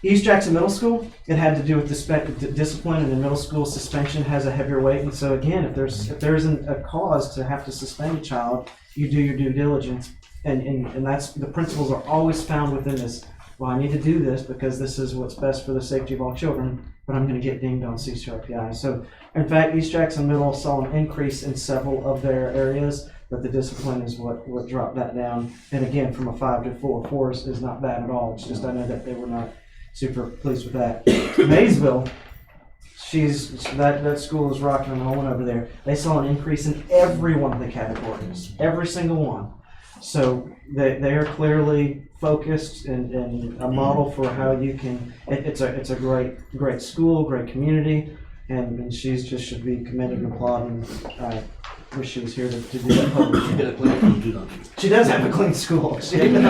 East Jackson Middle School, it had to do with discipline, and in middle school, suspension has a heavier weight. And so again, if there isn't a cause to have to suspend a child, you do your due diligence, and that's the principles are always found within this. Well, I need to do this because this is what's best for the safety of all children, but I'm going to get dinged on CCRPI. So, in fact, East Jackson Middle saw an increase in several of their areas, but the discipline is what dropped that down. And again, from a 5 to 4, 4 is not bad at all. It's just I know that they were not super pleased with that. Maysville, that school is rocking and rolling over there. They saw an increase in every one of the categories, every single one. So they are clearly focused and a model for how you can. It's a great school, great community, and she's just should be commended and applauded. I wish she was here to do that publicly. You gotta clean up, do not. She does have a clean school. Yes, she And does.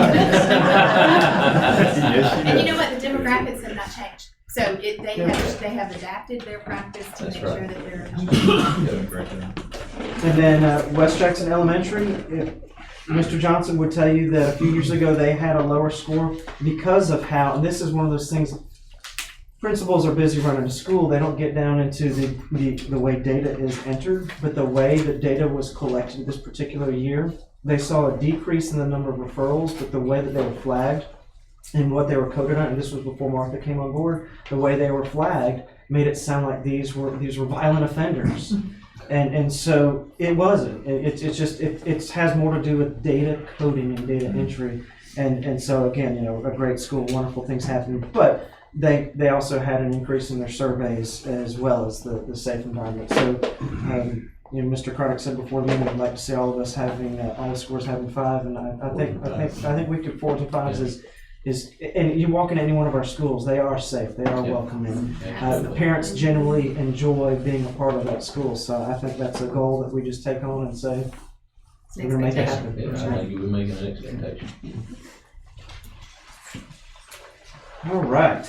you know what, the demographics have not changed. So they have adapted their practice to That's make right. sure that they're. Doing a great job. And then West Jackson Elementary, Mr. Johnson would tell you that a few years ago they had a lower score because of how, and this is one of those things, principals are busy running a school, they don't get down into the way data is entered, but the way that data was collected this particular year, they saw a decrease in the number of referrals, but the way that they were flagged and what they were coded on, and this was before Martha came on board, the way they were flagged made it sound like these were violent offenders. And so it wasn't. It has more to do with data coding and data entry. And so again, a great school, wonderful things happening. But they also had an increase in their surveys as well as the safe environment. So Mr. Cardick said before the meeting, I'd like to see all of us having all the scores having 5, and I think we could 4s and 5s is and you walk into any one of our schools, they are safe, they are welcoming. The parents generally enjoy being a part of that school, so I think that's a goal that we just take on and say, we're gonna make it happen. Yeah, I think you were making an expectation. All right,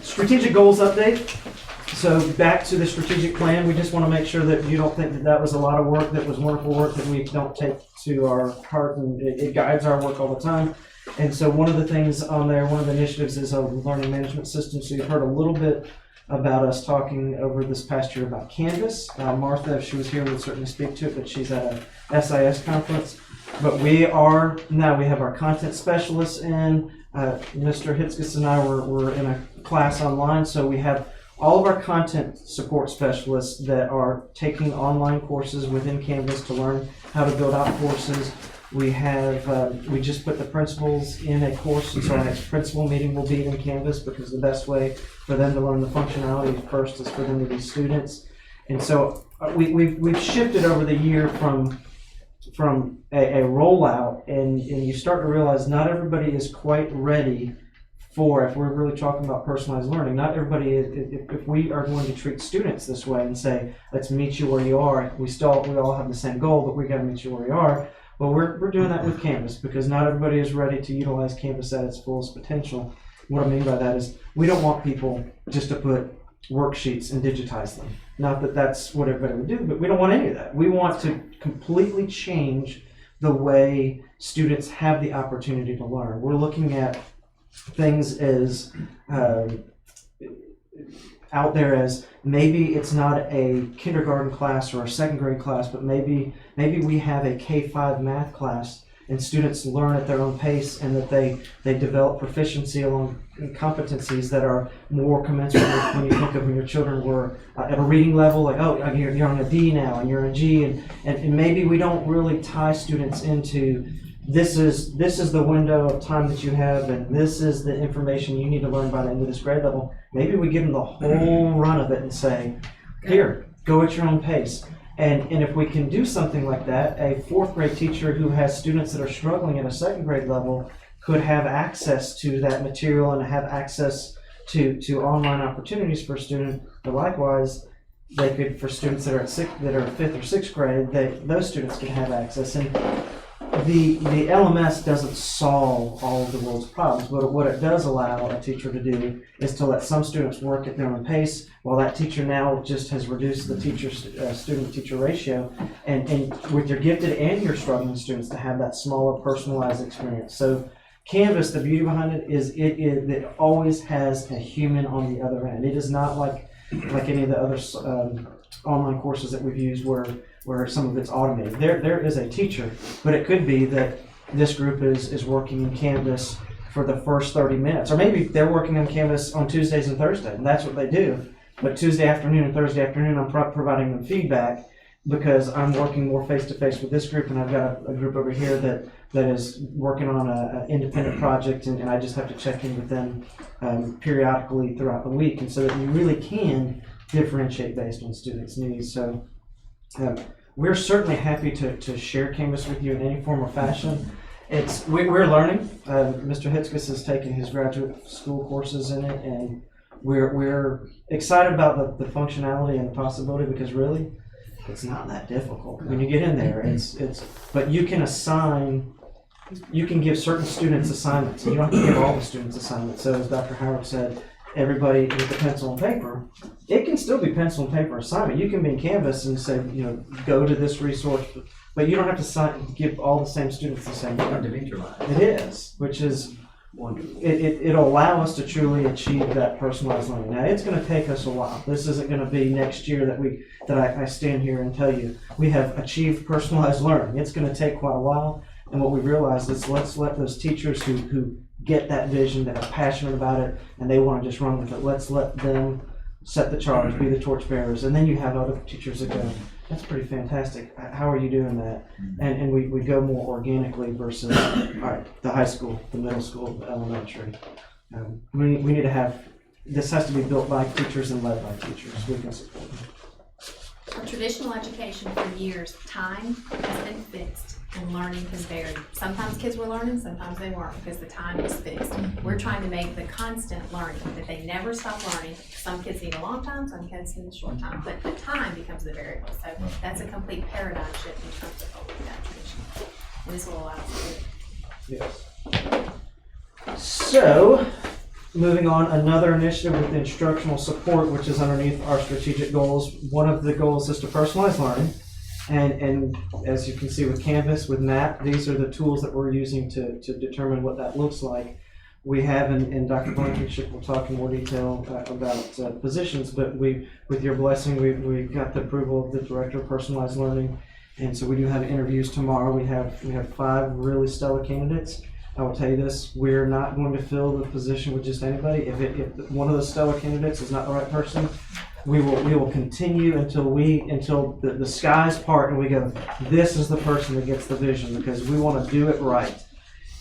strategic goals update. So back to the strategic plan, we just want to make sure that you don't think that was a lot of work, that was wonderful work that we don't take to our heart, and it guides our work all the time. And so one of the things on there, one of the initiatives is a learning management system. So you've heard a little bit about us talking over this past year about Canvas. Martha, if she was here, would certainly speak to it, but she's at a SIS conference. But we have our content specialists in. Mr. Hitzkes and I were in a class online, so we have all of our content support specialists that are taking online courses within Canvas to learn how to build out courses. We have, we just put the principals in a course, and so our next principal meeting will be in Canvas, because the best way for them to learn the functionality first is for them to be students. And so we've shifted over the year from a rollout, and you start to realize not everybody is quite ready for, if we're really talking about personalized learning, not everybody is, if we are going to treat students this way and say, let's meet you where you are, we all have the same goal, but we got to meet you where you are. Well, we're doing that with Canvas, because not everybody is ready to utilize Canvas at its fullest potential. What I mean by that is we don't want people just to put worksheets and digitize them. Not that that's what everybody would do, but we don't want any of that. We want to completely change the way students have the opportunity to learn. We're looking at things as out there as maybe it's not a kindergarten class or a second grade class, but maybe we have a K-5 math class and students learn at their own pace, and that they develop proficiency along competencies that are more commensurate with when you think of when your children were at a reading level, like, oh, you're on a D now and you're a G, and maybe we don't really tie students into this is the window of time that you have, and this is the information you need to learn by the end of this grade level. Maybe we give them the whole run of it and say, here, go at your own pace. And if we can do something like that, a fourth grade teacher who has students that are struggling at a second grade level could have access to that material and have access to online opportunities for a student. But likewise, they could, for students that are fifth or sixth grade, those students can have access. And the LMS doesn't solve all of the world's problems, but what it does allow a teacher to do is to let some students work at their own pace, while that teacher now just has reduced the student-teacher ratio, and with your gifted and your struggling students to have that smaller personalized experience. So Canvas, the beauty behind it is it always has a human on the other end. It is not like any of the other online courses that we've used where some of it's automated. There is a teacher, but it could be that this group is working in Canvas for the first 30 minutes, or maybe they're working on Canvas on Tuesdays and Thursdays, and that's what they do. But Tuesday afternoon and Thursday afternoon, I'm providing them feedback because I'm working more face-to-face with this group, and I've got a group over here that is working on an independent project, and I just have to check in with them periodically throughout the week, and so that you really can differentiate based on students' needs. So we're certainly happy to share Canvas with you in any form or fashion. We're learning. Mr. Hitzkes has taken his graduate school courses in it, and we're excited about the functionality and the possibility, because really, it's not that difficult. When you get in there, but you can give certain students assignments, and you don't have to give all the students assignments. So as Dr. Howard said, everybody with the pencil and paper, it can still be pencil and paper assignment. You can be in Canvas and say, go to this resource, but you don't have to give all the same students the same thing. Individualized. It is, which is wonderful. It'll allow us to truly achieve that personalized learning. Now, it's going to take us a while. This isn't going to be next year that I stand here and tell you we have achieved personalized learning. It's going to take quite a while. And what we realized is let's let those teachers who get that vision, that are passionate about it, and they want to just run with it, let's let them set the charge, be the torchbearers, and then you have other teachers that go, that's pretty fantastic. How are you doing that? And we go more organically versus, all right, the high school, the middle school, the elementary. We need to have, this has to be built by teachers and led by teachers. We can support them. For traditional education, for years, time has been fixed and learning has varied. Sometimes kids were learning, sometimes they weren't, because the time was fixed. We're trying to make the constant learning, that they never stop learning. Some kids need a long time, some kids need a short time, but the time becomes the variable. So that's a complete paradigm shift in terms of holding that tradition. And this will allow us to do it. Yes. So, moving on, another initiative with instructional support, which is underneath our strategic goals. One of the goals is to personalize learning. And as you can see with Canvas, with MAP, these are the tools that we're using to determine what that looks like. We have, and Dr. Blankenship will talk in more detail about positions, but with your blessing, we got the approval of the Director of Personalized Learning. And so we do have interviews tomorrow. We have 5 really stellar candidates. I will tell you this, we're not going to fill the position with just anybody. If one of the stellar candidates is not the right person, we will continue until the skies part and we go, this is the person that gets the vision, because we want to do it right.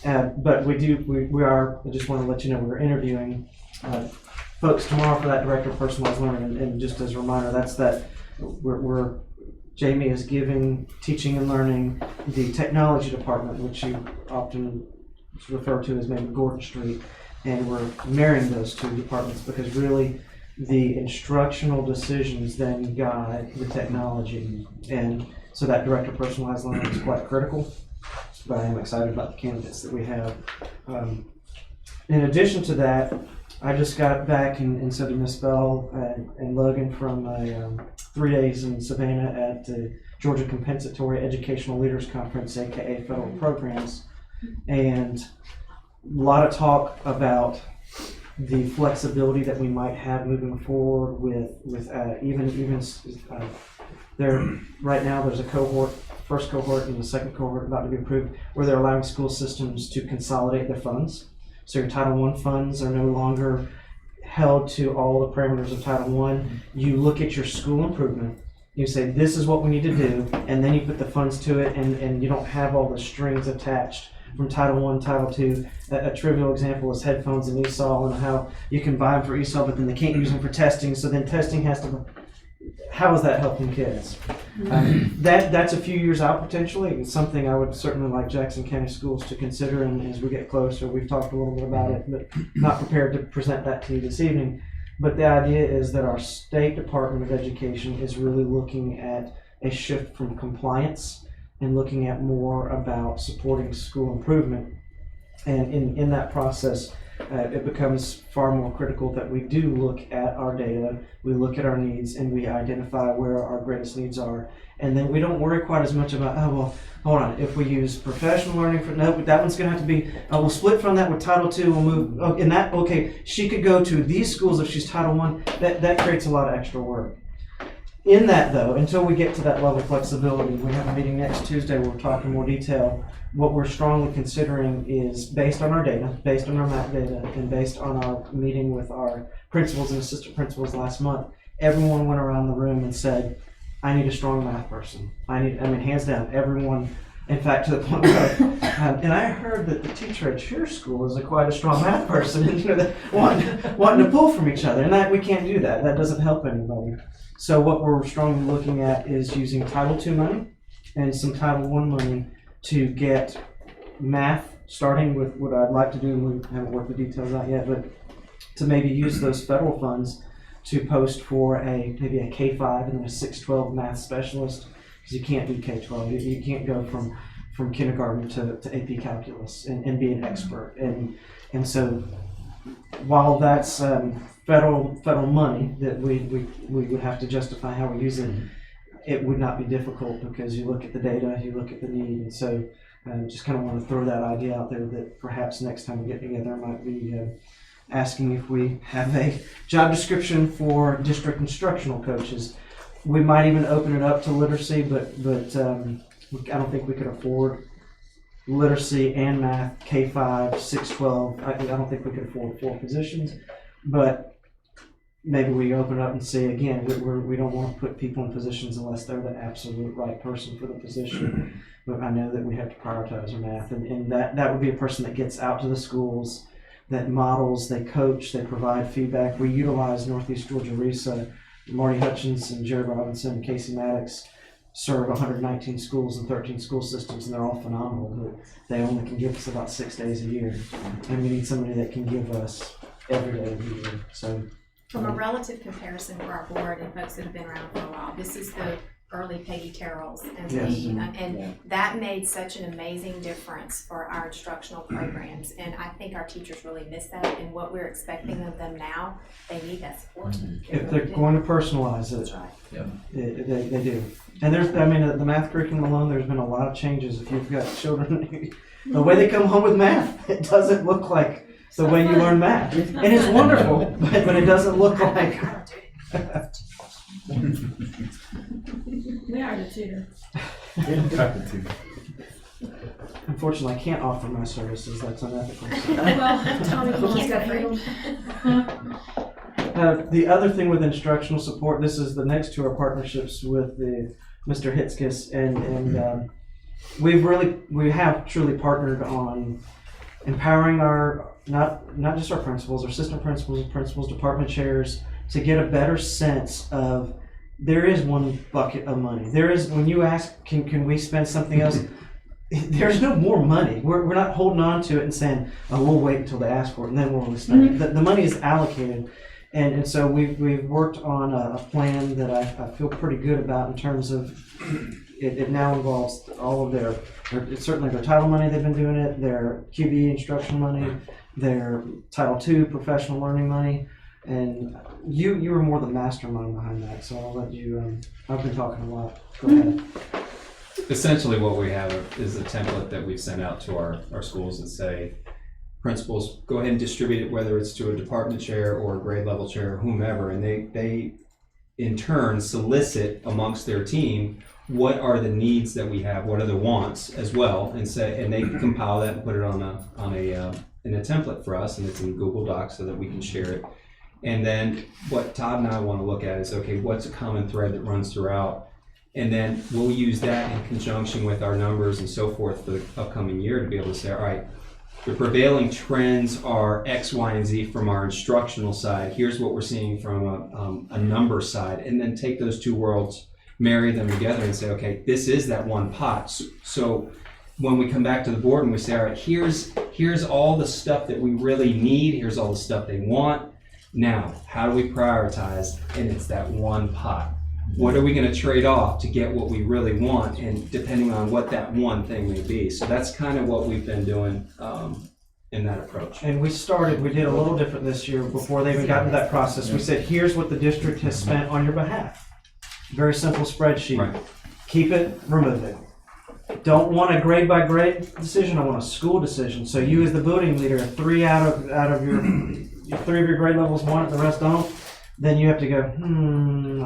But I just want to let you know we're interviewing folks tomorrow for that Director of Personalized Learning, and just as a reminder, Jamie is giving teaching and learning the technology department, which you often refer to as maybe Gordon Street, and we're marrying those 2 departments because really the instructional decisions then guide the technology, and so that Director of Personalized Learning is quite critical. But I am excited about the candidates that we have. In addition to that, I just got back and so did Ms. Bell and Logan from 3 days in Savannah at the Georgia Compensatory Educational Leaders Conference, aka Federal Programs, and a lot of talk about the flexibility that we might have moving forward with even there right now there's a first cohort and the second cohort about to be approved where they're allowing school systems to consolidate their funds. So your Title I funds are no longer held to all the parameters of Title I. You look at your school improvement, you say this is what we need to do, and then you put the funds to it, and you don't have all the strings attached from Title I, Title II. A trivial example is headphones and ESOL, and how you can buy them for ESOL, but then they can't use them for testing, so then testing has to... How is that helping kids? That's a few years out potentially. It's something I would certainly like Jackson County Schools to consider, and as we get closer, we've talked a little bit about it, but not prepared to present that to you this evening. But the idea is that our State Department of Education is really looking at a shift from compliance and looking at more about supporting school improvement. And in that process, it becomes far more critical that we do look at our data, we look at our needs, and we identify where our greatest needs are. And then we don't worry quite as much about, oh, well, hold on, if we use professional learning for, no, that one's gonna have to be, we'll split from that with Title II, we'll move, and that, okay, she could go to these schools if she's Title I, that creates a lot of extra work. In that though, until we get to that level of flexibility, we have a meeting next Tuesday, we'll talk in more detail. What we're strongly considering is based on our data, based on our MAP data, and based on our meeting with our principals and assistant principals last month, everyone went around the room and said, I need a strong math person. Hands down, everyone, in fact, to the point where, and I heard that the teacher at your school is quite a strong math person, and that wanting to pull from each other, and that we can't do that. That doesn't help anybody. So what we're strongly looking at is using Title II money and some Title I money to get math, starting with what I'd like to do, and we haven't worked the details out yet, but to maybe use those federal funds to post for maybe a K-5 and then a 6-12 math specialist, because you can't do K-12. You can't go from kindergarten to AP calculus and be an expert. And so while that's federal money that we would have to justify how we use it, it would not be difficult because you look at the data, you look at the need. And so just kind of want to throw that idea out there that perhaps next time we get together I might be asking if we have a job description for district instructional coaches. We might even open it up to literacy, but I don't think we could afford literacy and math, K-5, 6-12. I don't think we could afford 4 positions, but maybe we open up and say, again, we don't want to put people in positions unless they're the absolute right person for the position. But I know that we have to prioritize our math, and that would be a person that gets out to the schools, that models, they coach, they provide feedback. We utilize Northeast Georgia RESA. Marty Hutchins and Jared Robinson and Casey Maddox serve 119 schools and 13 school systems, and they're all phenomenal, but they only can give us about 6 days a year. And we need somebody that can give us every day of the year. So From a relative comparison for our board and folks that have been around for a while, this is the early Peggy Terrells and Yes. that made such an amazing difference for our instructional programs, and I think our teachers really miss that, and what we're expecting of them now, they need that support. They if they're really do. going to personalize That's it, right. they do. And the math curriculum alone, there's been a lot of changes. If you've got children, the way they come home with math, it doesn't look like the way you learn math. And it's wonderful, but it doesn't look like. We are the tutor. Unfortunately, I can't offer my services. That's unethical. Well, Tommy Cole's got handled. The other thing with instructional support, this is the next to our partnerships with Mr. Hitzkis, and we have truly partnered on empowering our not just our principals, our assistant principals, department chairs, to get a better sense of there is one bucket of money. There is, when you ask, can we spend something else? There's no more money. We're not holding on to it and saying, oh, we'll wait until they ask for it and then we'll spend it. The money is allocated. And so we've worked on a plan that I feel pretty good about in terms of it now involves all of certainly their title money, they've been doing it, their QBE instruction money, their Title II professional learning money. And you were more the mastermind behind that, so I'll let you, I've been talking a lot. Go ahead. Essentially what we have is a template that we've sent out to our schools that say, principals, go ahead and distribute it, whether it's to a department chair or a grade level chair or whomever, and they in turn solicit amongst their team, what are the needs that we have, what are the wants as well, and they compile that and put it in a template for us, and it's in Google Docs so that we can share it. And then what Todd and I want to look at is, okay, what's a common thread that runs throughout? And then we'll use that in conjunction with our numbers and so forth for the upcoming year to be able to say, all right, the prevailing trends are X, Y, and Z from our instructional side. Here's what we're seeing from a number side. And then take those two worlds, marry them together and say, okay, this is that one pot. So when we come back to the board and we say, all right, here's all the stuff that we really need. Here's all the stuff they want. Now, how do we prioritize? And it's that one pot. What are we going to trade off to get what we really want? And depending on what that one thing may be. So that's kind of what we've been doing in that approach. And we did a little different this year before they even got into that process. We said, here's what the district has spent on your behalf. Very simple spreadsheet. Right. Keep it, remove it. Don't want a grade by grade decision, I want a school decision. So you as the building leader, three of your grade levels want it, the rest don't, then you have to go,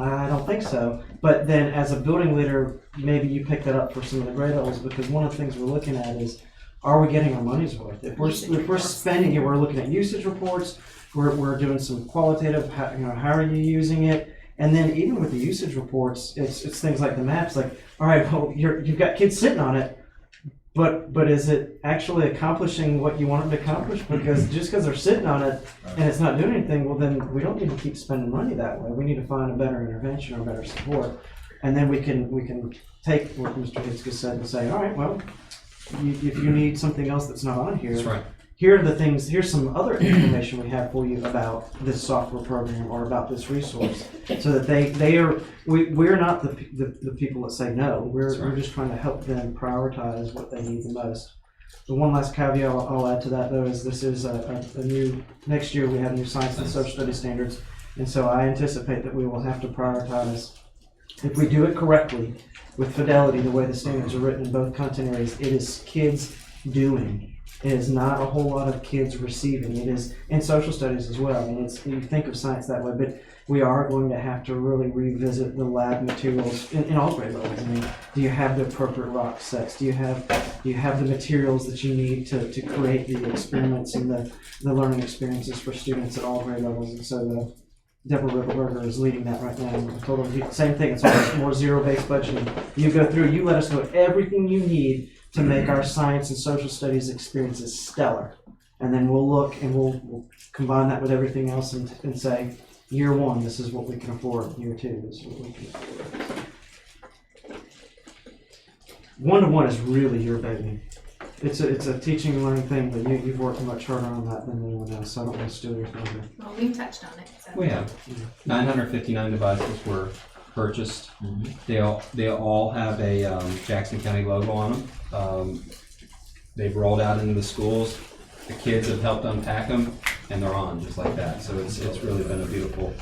I don't think so. But then as a building leader, maybe you pick that up for some of the grade levels, because one of the things we're looking at is, are we getting our money's worth? If we're spending it, we're looking at usage reports, we're doing some qualitative, how are you using it? And then even with the usage reports, it's things like the maps, like, all right, well, you've got kids sitting on it, but is it actually accomplishing what you want it to accomplish? Because just because they're sitting on it and it's not doing anything, well, then we don't need to keep spending money that way. We need to find a better intervention or better support. And then we can take what Mr. Hitzke said and say, all right, well, if you need something else that's not on here, That's right. here are the things, here's some other information we have for you about this software program or about this resource, so that we're not the people that say no. We're just trying to help them prioritize what they need the most. The one last caveat I'll add to that, though, is this is a new, next year we have new science and social studies standards, and so I anticipate that we will have to prioritize, if we do it correctly, with fidelity, the way the standards are written in both content areas, it is kids doing. It is not a whole lot of kids receiving. It is in social studies as well. I mean, you think of science that way, but we are going to have to really revisit the lab materials in all grade levels. I mean, do you have the appropriate rock sets? Do you have the materials that you need to create the experiments and the learning experiences for students at all grade levels? And so Deborah Riverberger is leading that right now. I told her same thing. It's almost more zero-based budgeting. You go through, you let us know everything you need to make our science and social studies experiences stellar. And then we'll look and we'll combine that with everything else and say, year one, this is what we can afford. Year two, this is what we can afford. One-to-one is really your baby. It's a teaching and learning thing, but you've worked much harder on that than anyone else, so I don't want to steal your thunder. Well, we touched on it, so. We have 959 devices were purchased. They all have a Jackson County logo on them. They've rolled out into the schools. The kids have helped unpack them, and they're on just like that. So it's really been a beautiful,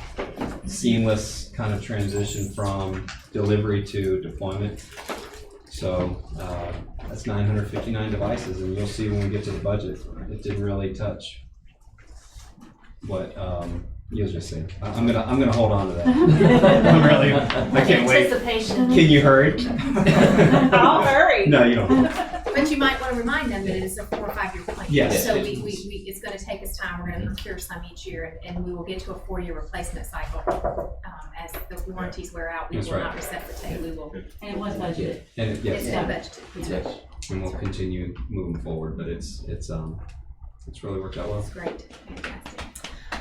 seamless kind of transition from delivery to deployment. So that's 959 devices, and you'll see when we get to the budget, it didn't really touch what you was just saying. I'm gonna hold on to that. I can't wait. Anticipation. Can you hurry? I'll hurry. No, you don't. But you might want to remind them that it is a 4 or 5 year plan. Yes. So it's going to take us time. We're going to procure some each year, and we will get to a 4-year replacement cycle. As the warranties wear out, we That's will right. not resuscitate. We will. And it was budgeted. And It's yes, been budgeted. yes, and we'll continue moving forward. But it's really worked out well. That's great. Fantastic.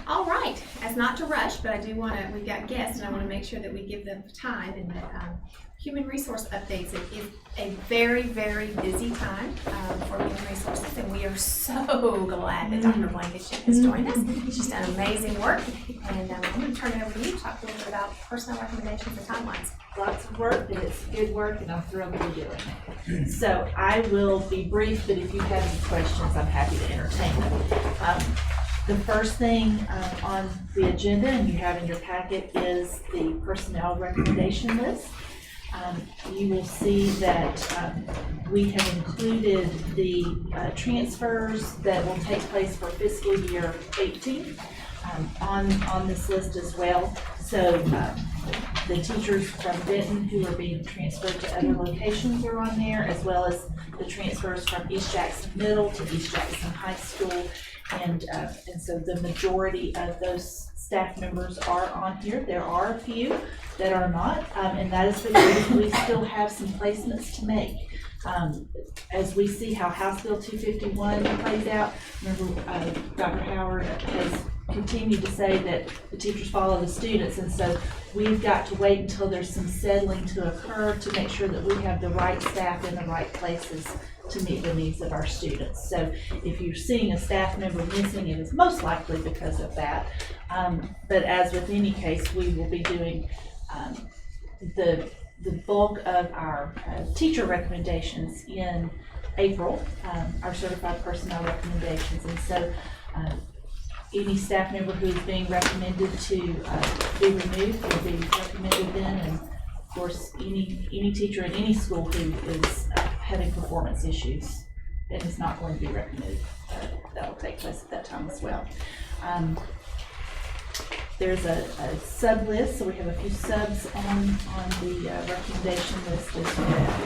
All right. As not to rush, but I do want to. We've got guests, and I want to make sure that we give them time and that. Human resource updates. It is a very, very busy time for human resources, and we are so glad that Dr. Blankenship has joined us. She's done amazing work, and I'm going to turn it over to you to talk a little bit about personnel recommendations and timelines. Lots of work, but it's good work, and I'm thrilled to be doing it. So I will be brief, but if you have any questions, I'm happy to entertain them. The first thing on the agenda, and you have in your packet, is the personnel recommendation list. You will see that we have included the transfers that will take place for fiscal year 18 on this list as well. So the teachers from Benton who are being transferred to other locations are on there, as well as the transfers from East Jackson Middle to East Jackson High School. And so the majority of those staff members are on here. There are a few that are not, and that is because we still have some placements to make. As we see how House Bill 251 plays out, remember Dr. Howard has continued to say that the teachers follow the students, and so we've got to wait until there's some settling to occur to make sure that we have the right staff in the right places to meet the needs of our students. So if you're seeing a staff member missing, it is most likely because of that. But as with any case, we will be doing the bulk of our teacher recommendations in April, our certified personnel recommendations. And so any staff member who is being recommended to be removed will be recommended then. And of course, any teacher in any school who is having performance issues and is not going to be recommended, that will take place at that time as well. There's a sub list, so we have a few subs on the recommendation list as well.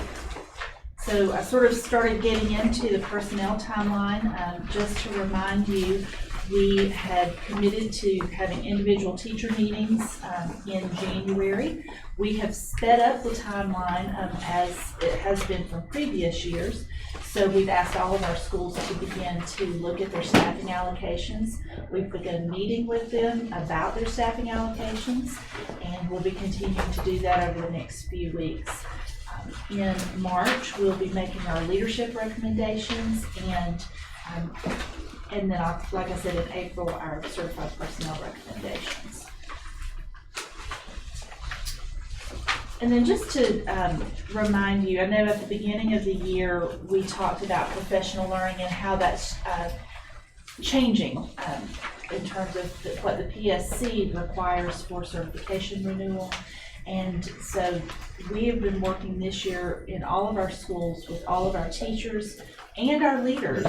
So I sort of started getting into the personnel timeline. Just to remind you, we had committed to having individual teacher meetings in January. We have sped up the timeline as it has been from previous years. So we've asked all of our schools to begin to look at their staffing allocations. We've begun meeting with them about their staffing allocations, and we'll be continuing to do that over the next few weeks. In March, we'll be making our leadership recommendations, and then, like I said, in April, our certified personnel recommendations. And then just to remind you, I know at the beginning of the year, we talked about professional learning and how that's changing in terms of what the PSC requires for certification renewal. And so we have been working this year in all of our schools with all of our teachers and our leaders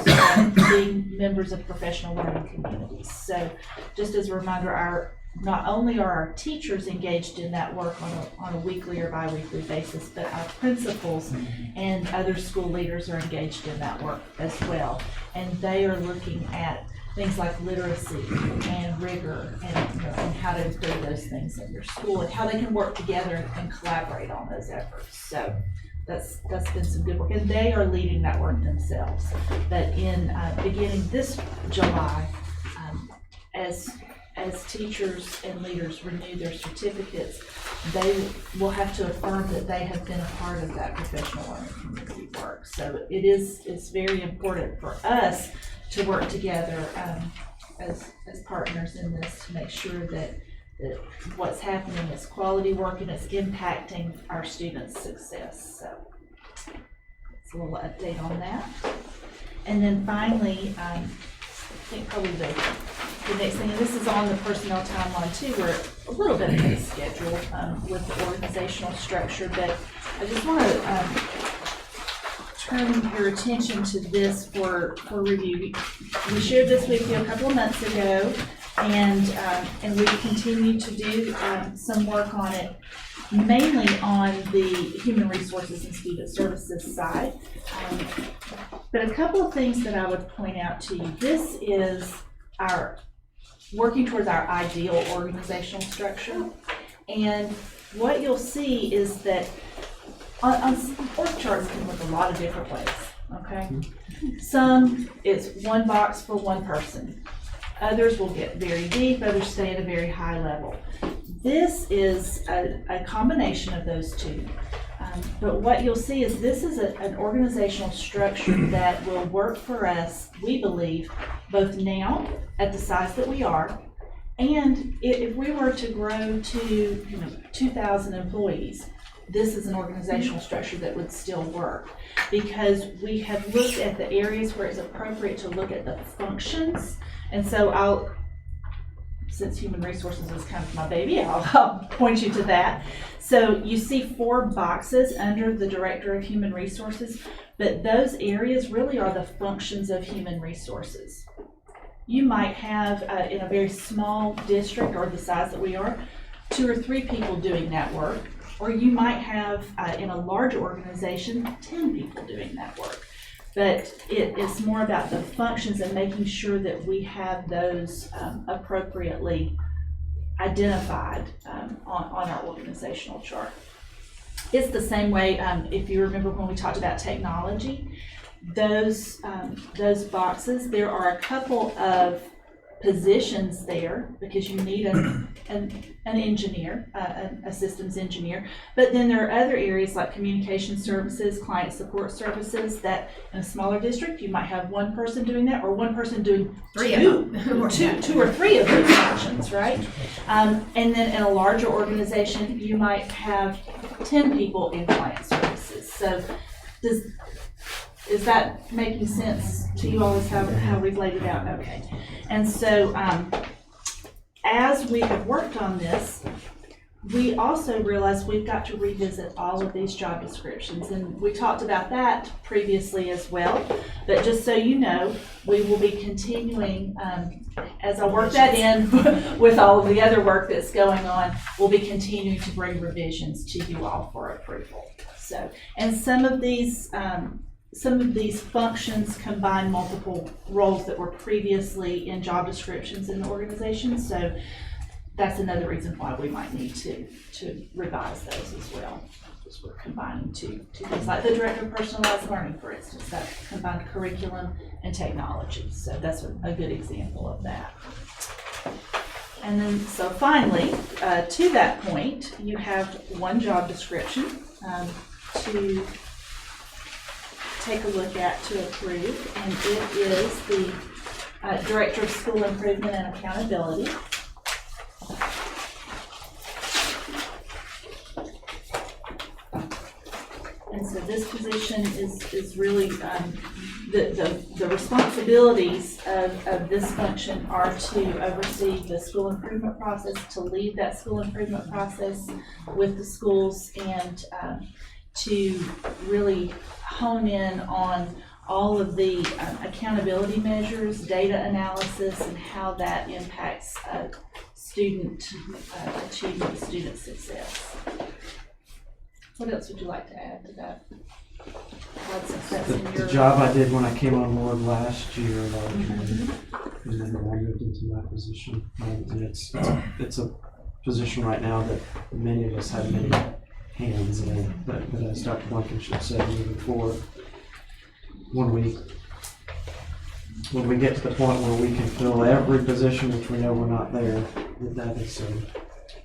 being members of professional learning communities. So just as a reminder, not only are our teachers engaged in that work on a weekly or bi-weekly basis, but our principals and other school leaders are engaged in that work as well. And they are looking at things like literacy and rigor and how to improve those things in your school and how they can work together and collaborate on those efforts. So that's been some good work, and they are leading that work themselves. But in beginning this July, as teachers and leaders renew their certificates, they will have to affirm that they have been a part of that professional learning community work. So it's very important for us to work together as partners in this to make sure that what's happening is quality work and it's impacting our students' success. So it's a little update on that. And then finally, I think probably the next thing, and this is on the personnel timeline too, we're a little bit ahead of schedule with the organizational structure, but I just want to turn your attention to this for review. We shared this with you a couple of months ago, and we continue to do some work on it, mainly on the human resources and student services side. But a couple of things that I would point out to you. This is our working towards our ideal organizational structure, and what you'll see is that on org charts can look a lot of different ways, okay? Some, it's one box for one person. Others will get very deep, others stay at a very high level. This is a combination of those two. But what you'll see is this is an organizational structure that will work for us, we believe, both now at the size that we are, and if we were to grow to 2,000 employees, this is an organizational structure that would still work, because we have looked at the areas where it's appropriate to look at the functions. And so since human resources is kind of my baby, I'll point you to that. So you see 4 boxes under the Director of Human Resources, but those areas really are the functions of human resources. You might have, in a very small district or the size that we are, 2 or 3 people doing that work, or you might have, in a large organization, 10 people doing that work. But it's more about the functions and making sure that we have those appropriately identified on our organizational chart. It's the same way, if you remember when we talked about technology, those boxes, there are a couple of positions there because you need an engineer, a systems engineer. But then there are other areas like communication services, client support services, that in a smaller district you might have one person doing that, or one person doing two or three of those functions, right? And then in a larger organization you might have 10 people in client services. So Is that making sense to you all as how we've laid it out? Okay. And so, as we have worked on this, we also realized we've got to revisit all of these job descriptions, and we talked about that previously as well. But just so you know, we will be continuing, as I work that in with all of the other work that's going on, we'll be continuing to bring revisions to you all for approval. So, and some of these functions combine multiple roles that were previously in job descriptions in the organization. So that's another reason why we might need to revise those as well. Because we're combining two things, like the director of personalized learning, for instance, that combined curriculum and technology. So that's a good example of that. And then, so finally, to that point, you have one job description to take a look at to approve, and it is the Director of School Improvement and Accountability. And so this position is really, the responsibilities of this function are to oversee the school improvement process, to lead that school improvement process with the schools, and to really hone in on all of the accountability measures, data analysis, and how that impacts student achievement, student success. What else would you like to add to that? The job I did when I came on board last year, and then I moved into my position. And it's a position right now that many of us have many hands in. But as Dr. Blankenship said, moving forward, when we get to the point where we can fill every position, which we know we're not there, that is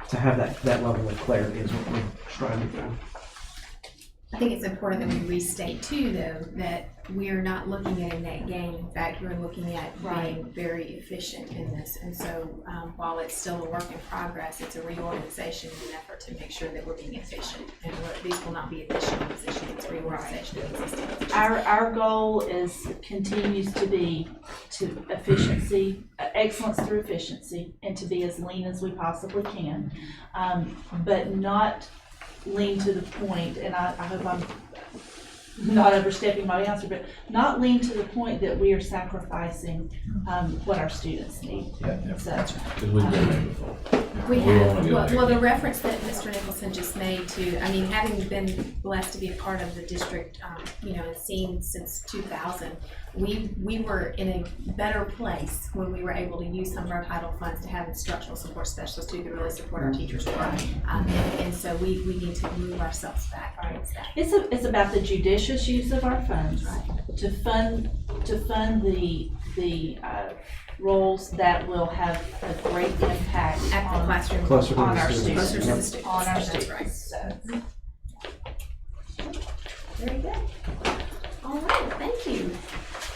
to have that level of clarity is what we're trying to do. I think it's important that we restate too, though, that we're not looking at a net gain. In fact, we're looking at being very efficient in this. And so while it's still a work in progress, it's a reorganization and an effort to make sure that we're being efficient. And these will not be efficient positions, it's reorganization of existing positions. Our goal continues to be to efficiency, excellence through efficiency, and to be as lean as we possibly can, but not lean to the point, and I hope I'm not overstepping my answer, but not lean to the point that we are sacrificing what our students need. Yeah. So, Because we've done that before. We We have, won't get well, there. the reference that Mr. Nicholson just made to, I mean, having been blessed to be a part of the district, and seen since 2000, we were in a better place when we were able to use some of our title funds to have instructional support specialists too, to really support our teachers' work. And so we need to move ourselves back towards that. it's about the judicious use of our funds to fund the roles that will have a great impact At the on classroom. Closer to on the our students. Closer to the students. on our That's students. right. So, Very good. All right, thank you.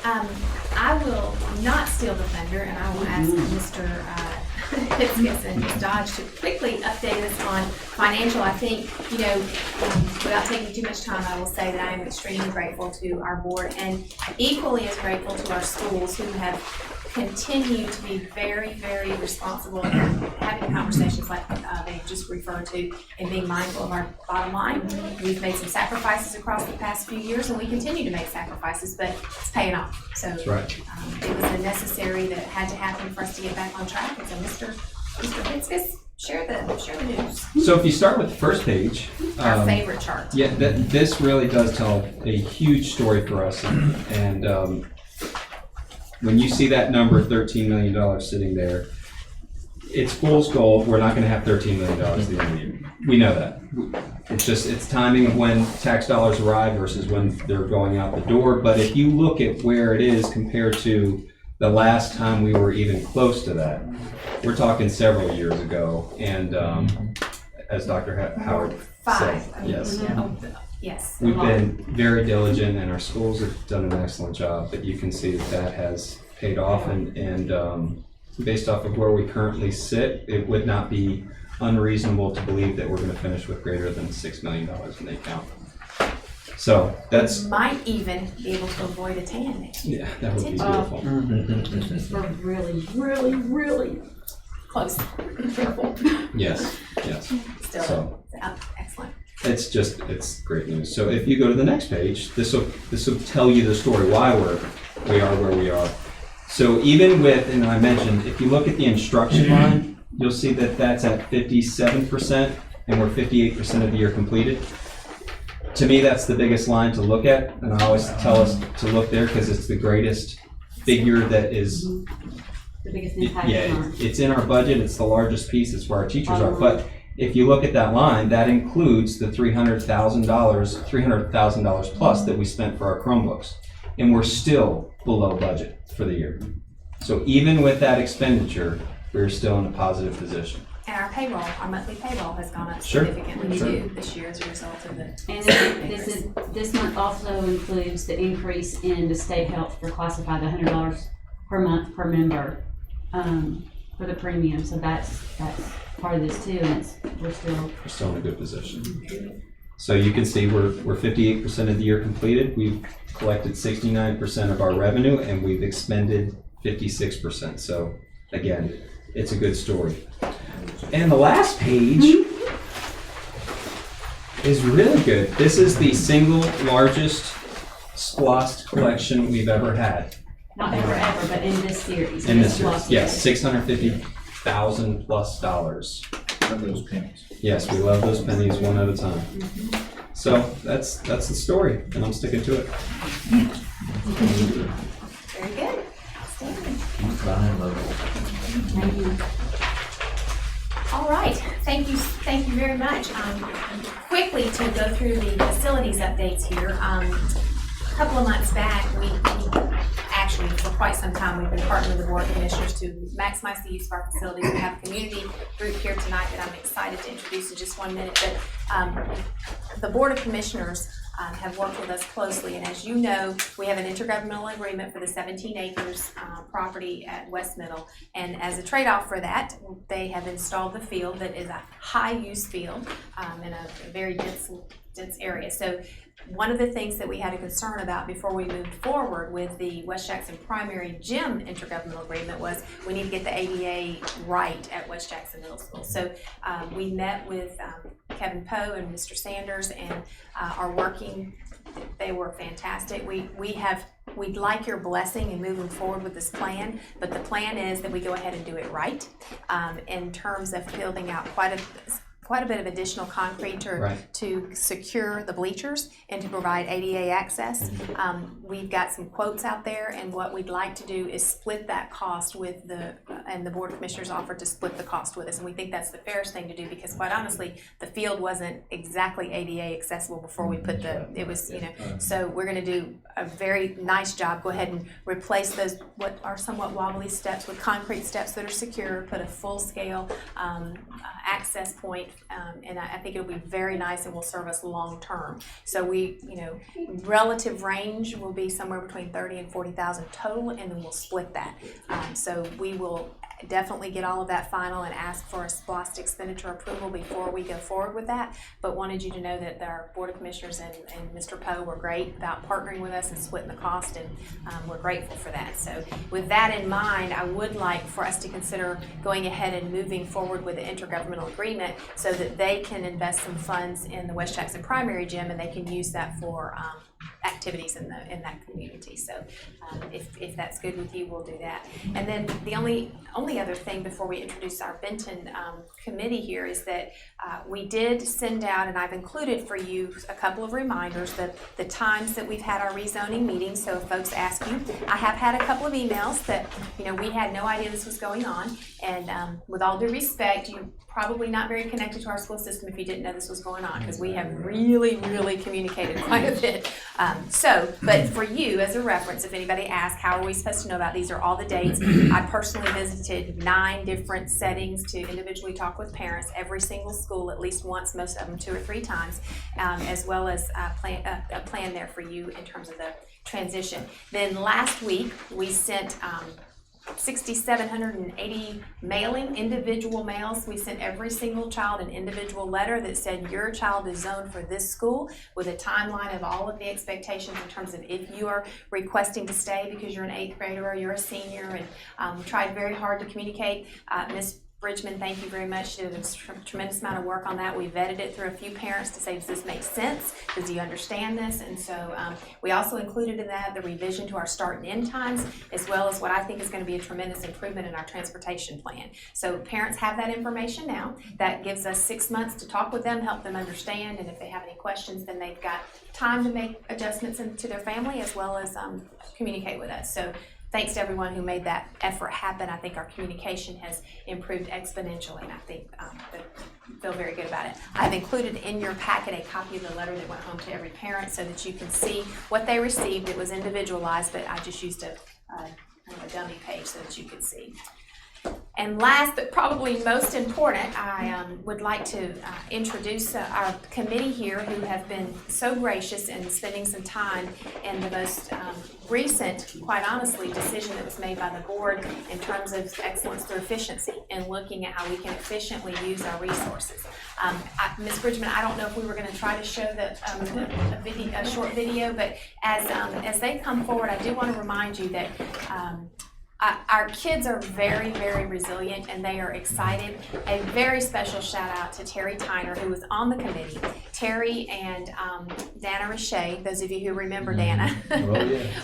I will not steal the thunder, and I will ask Mr. Hitzges and Ms. Dodge to quickly update us on financial. I think, without taking too much time, I will say that I am extremely grateful to our board and equally as grateful to our schools who have continued to be very, very responsible in having conversations like they just referred to and being mindful of our bottom line. We've made some sacrifices across the past few years, and we continue to make sacrifices, but it's paying off. So That's right. It was a necessary that had to happen for us to get back on track. And so Mr. Hitzges, share the news. So if you start with the first page, Our favorite chart. yeah, this really does tell a huge story for us, and when you see that number, $13 million sitting there, it's fool's gold. We're not going to have $13 million at the end of the year. We know that. It's timing of when tax dollars arrive versus when they're going out the door. But if you look at where it is compared to the last time we were even close to that, we're talking several years ago. And as Dr. Howard said, yes. Yes. We've been very diligent, and our schools have done an excellent job, but you can see that has paid off, and based off of where we currently sit, it would not be unreasonable to believe that we're going to finish with greater than $6 million in the account. So that's, Might even be able to avoid a tan next year. yeah, that would be beautiful. We're really, really, really Close. careful. Yes, yes. Still, So- excellent. It's great news. So if you go to the next page, this will tell you the story, why we are where we are. So even with, and I mentioned, if you look at the instruction line, you'll see that that's at 57% and we're 58% of the year completed. To me, that's the biggest line to look at, and I always tell us to look there because it's the greatest figure that is, The biggest impact yeah, on it's in our budget, it's the largest piece, it's where our teachers are. But if you look at that line, that includes the $300,000 plus that we spent for our Chromebooks. And we're still below budget for the year. So even with that expenditure, we're still in a positive position. And our payroll, our monthly payroll has gone up Sure, significantly sure. too this year as a result of the. And this month also includes the increase in the state health for classified, $100 per month per member, for the premium, so that's part of this too, and we're Still in a good position. So you can see we're 58% of the year completed. We've collected 69% of our revenue and we've expended 56%. So again, it's a good story. And the last page is really good. This is the single largest SPLOST collection we've ever had. not ever, but in this series. In this year, last yes, $650,000 plus dollars. Some of those pennies. Yes, we love those pennies one at a time. So that's the story, and I'm sticking to it. Very good. Outstanding. Thank you. All right, thank you very much. Quickly to go through the facilities updates here. A couple of months back, we actually, for quite some time, we've been partnering with the Board of Commissioners to maximize the use of our facilities. We have a community group here tonight that I'm excited to introduce in just 1 minute. But the Board of Commissioners have worked with us closely, and as you know, we have an intergovernmental agreement for the 17 acres property at West Middle, and as a trade-off for that, they have installed the field that is a high-use field in a very dense area. So one of the things that we had a concern about before we moved forward with the West Jackson Primary Gym intergovernmental agreement was we need to get the ADA right at West Jackson Middle School. So we met with Kevin Poe and Mr. Sanders and are working. They were fantastic. We'd like your blessing in moving forward with this plan, but the plan is that we go ahead and do it right in terms of building out quite a bit of additional concrete to secure the bleachers and to provide ADA access. We've got some quotes out there, and what we'd like to do is split that cost with and the Board of Commissioners offered to split the cost with us, and we think that's the fairest thing to do because quite honestly, the field wasn't exactly ADA accessible before we put so we're gonna do a very nice job. Go ahead and replace those what are somewhat wobbly steps with concrete steps that are secure, put a full scale access point, and I think it'll be very nice and will serve us long term. So relative range will be somewhere between 30 and 40,000 total, and then we'll split that. So we will definitely get all of that final and ask for a SPLOST expenditure approval before we go forward with that, but wanted you to know that our Board of Commissioners and Mr. Poe were great about partnering with us and splitting the cost, and we're grateful for that. So with that in mind, I would like for us to consider going ahead and moving forward with the intergovernmental agreement so that they can invest some funds in the West Jackson Primary Gym and they can use that for activities in that community. So if that's good with you, we'll do that. And then the only other thing before we introduce our Benton committee here is that we did send out, and I've included for you a couple of reminders, the times that we've had our rezoning meetings. So if folks ask you, I have had a couple of emails that we had no idea this was going on, and with all due respect, you're probably not very connected to our school system if you didn't know this was going on, because we have really communicated quite a bit. But for you as a reference, if anybody asks, how are we supposed to know about these? Are all the dates. I personally visited 9 different settings to individually talk with parents, every single school at least once, most of them 2 or 3 times, as well as a plan there for you in terms of the transition. Then last week we sent 6,780 mailing, individual mails. We sent every single child an individual letter that said your child is zoned for this school with a timeline of all of the expectations in terms of if you are requesting to stay because you're an 8th grader or you're a senior. And we tried very hard to communicate. Ms. Bridgman, thank you very much. She did a tremendous amount of work on that. We vetted it through a few parents to say, does this make sense? Does he understand this? And so we also included in that the revision to our start and end times, as well as what I think is going to be a tremendous improvement in our transportation plan. So parents have that information now. That gives us 6 months to talk with them, help them understand, and if they have any questions, then they've got time to make adjustments to their family as well as communicate with us. So thanks to everyone who made that effort happen. I think our communication has improved exponentially, and I think feel very good about it. I've included in your packet a copy of the letter that went home to every parent so that you can see what they received. It was individualized, but I just used a dummy page so that you could see. And last but probably most important, I would like to introduce our committee here who have been so gracious in spending some time in the most recent, quite honestly, decision that was made by the board in terms of excellence through efficiency and looking at how we can efficiently use our resources. Ms. Bridgman, I don't know if we were going to try to show a short video, but as they come forward, I do want to remind you that our kids are very, very resilient and they are excited. A very special shout out to Terry Tyner, who was on the committee. Terry and Dana Richey, those of you who remember Dana,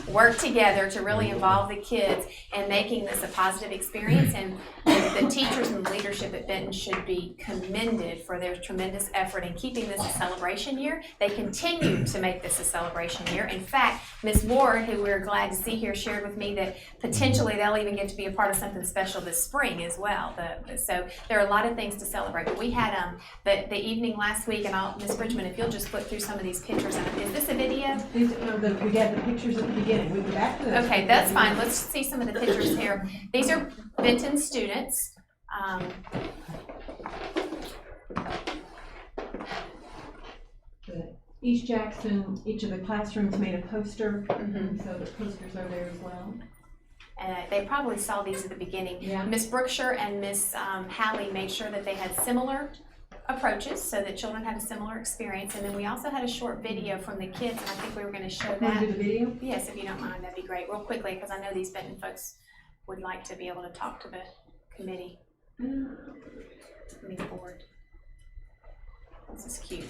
worked together to really involve the kids in making this a positive experience. And the teachers and leadership at Benton should be commended for their tremendous effort in keeping this a celebration year. They continue to make this a celebration year. In fact, Ms. Ward, who we're glad to see here, shared with me that potentially they'll even get to be a part of something special this spring as well. So there are a lot of things to celebrate. But we had the evening last week, and Ms. Bridgman, if you'll just flip through some of these pictures. Is this a video? We got the pictures at the beginning. We go back to those. Okay, that's fine. Let's see some of the pictures here. These are Benton students. East Jackson, each of the classrooms made a poster, so the posters are there as well. They probably saw these at the beginning. Yeah. Miss Brookshire and Miss Hallie made sure that they had similar approaches so that children had a similar experience. And then we also had a short video from the kids, and I think we were going to show Want that. to do the video? Yes, if you don't mind, that'd be great. Real quickly, because I know these Benton folks would like to be able to talk to the committee. I mean, the board. This is cute.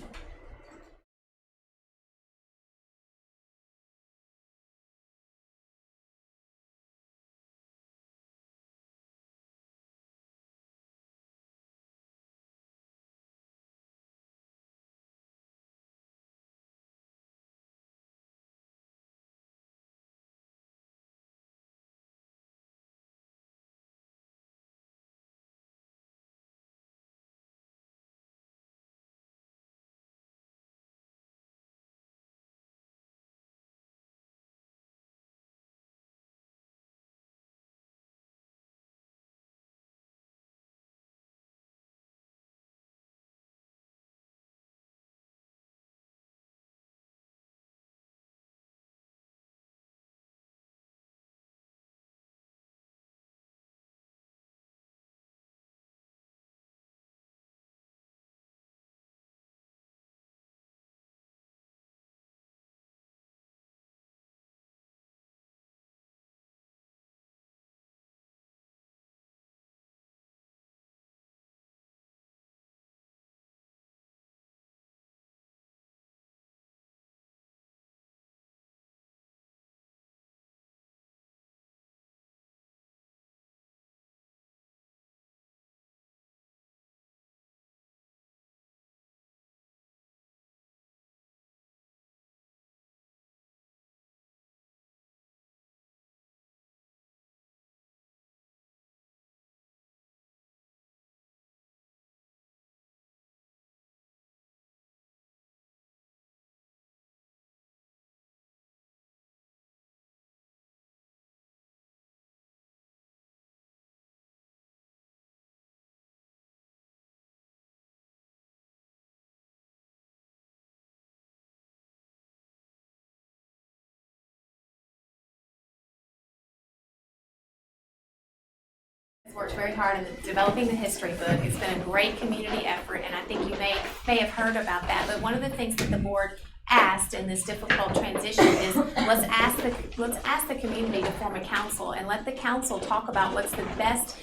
worked very hard in developing the history book. It's been a great community effort, and I think you may have heard about that. But one of the things that the board asked in this difficult transition is let's ask the community to form a council and let the council talk about what's the best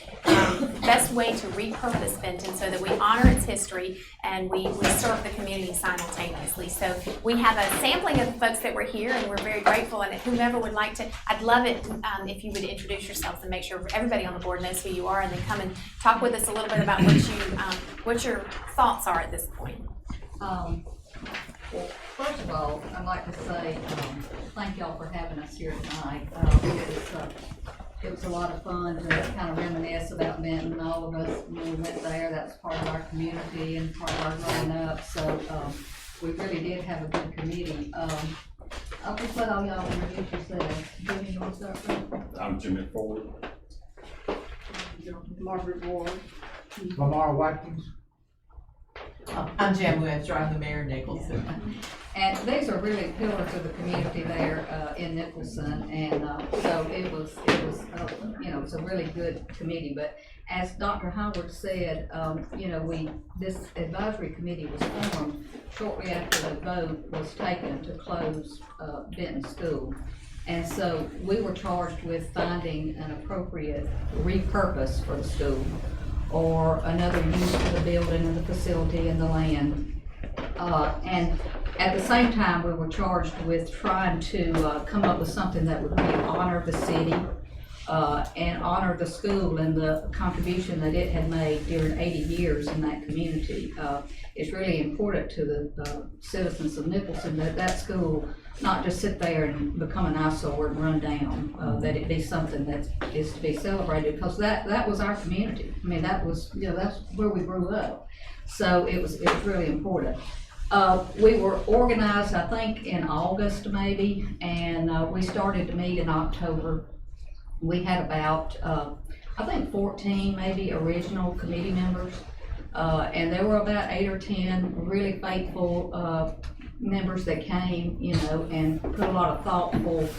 way to repurpose Benton so that we honor its history and we serve the community simultaneously. So we have a sampling of the folks that were here, and we're very grateful. And whomever would like to, I'd love it if you would introduce yourselves and make sure everybody on the board knows who you are, and then come and talk with us a little bit about what your thoughts are at this point. Well, first of all, I'd like to say thank y'all for having us here tonight. It was a lot of fun to kind of reminisce about Benton. All of us, when we went there, that's part of our community and part of our growing up. So we really did have a good committee. I'll just let all y'all introduce yourselves. Jimmy, you want to start first? I'm Jimmy Ford. Margaret Ward. Lamar Watkins. I'm Jan Webster, I'm the mayor of Nicholson. And these are really pillars of the community there in Nicholson, and so it was it's a really good committee. But as Dr. Howard said, this advisory committee was formed shortly after the vote was taken to close Benton School. And so we were charged with finding an appropriate repurpose for the school or another use for the building and the facility and the land. And at the same time, we were charged with trying to come up with something that would really honor the city and honor the school and the contribution that it had made during 80 years in that community. It's really important to the citizens of Nicholson that school not just sit there and become an eyesore and run down, that it be something that is to be celebrated, because that was our community. I mean, that was, that's where we grew up. So it was really important. We were organized, I think, in August maybe, and we started to meet in October. We had about, I think 14 maybe original committee members, and there were about 8 or 10 really faithful members that came, and put a lot of thoughtful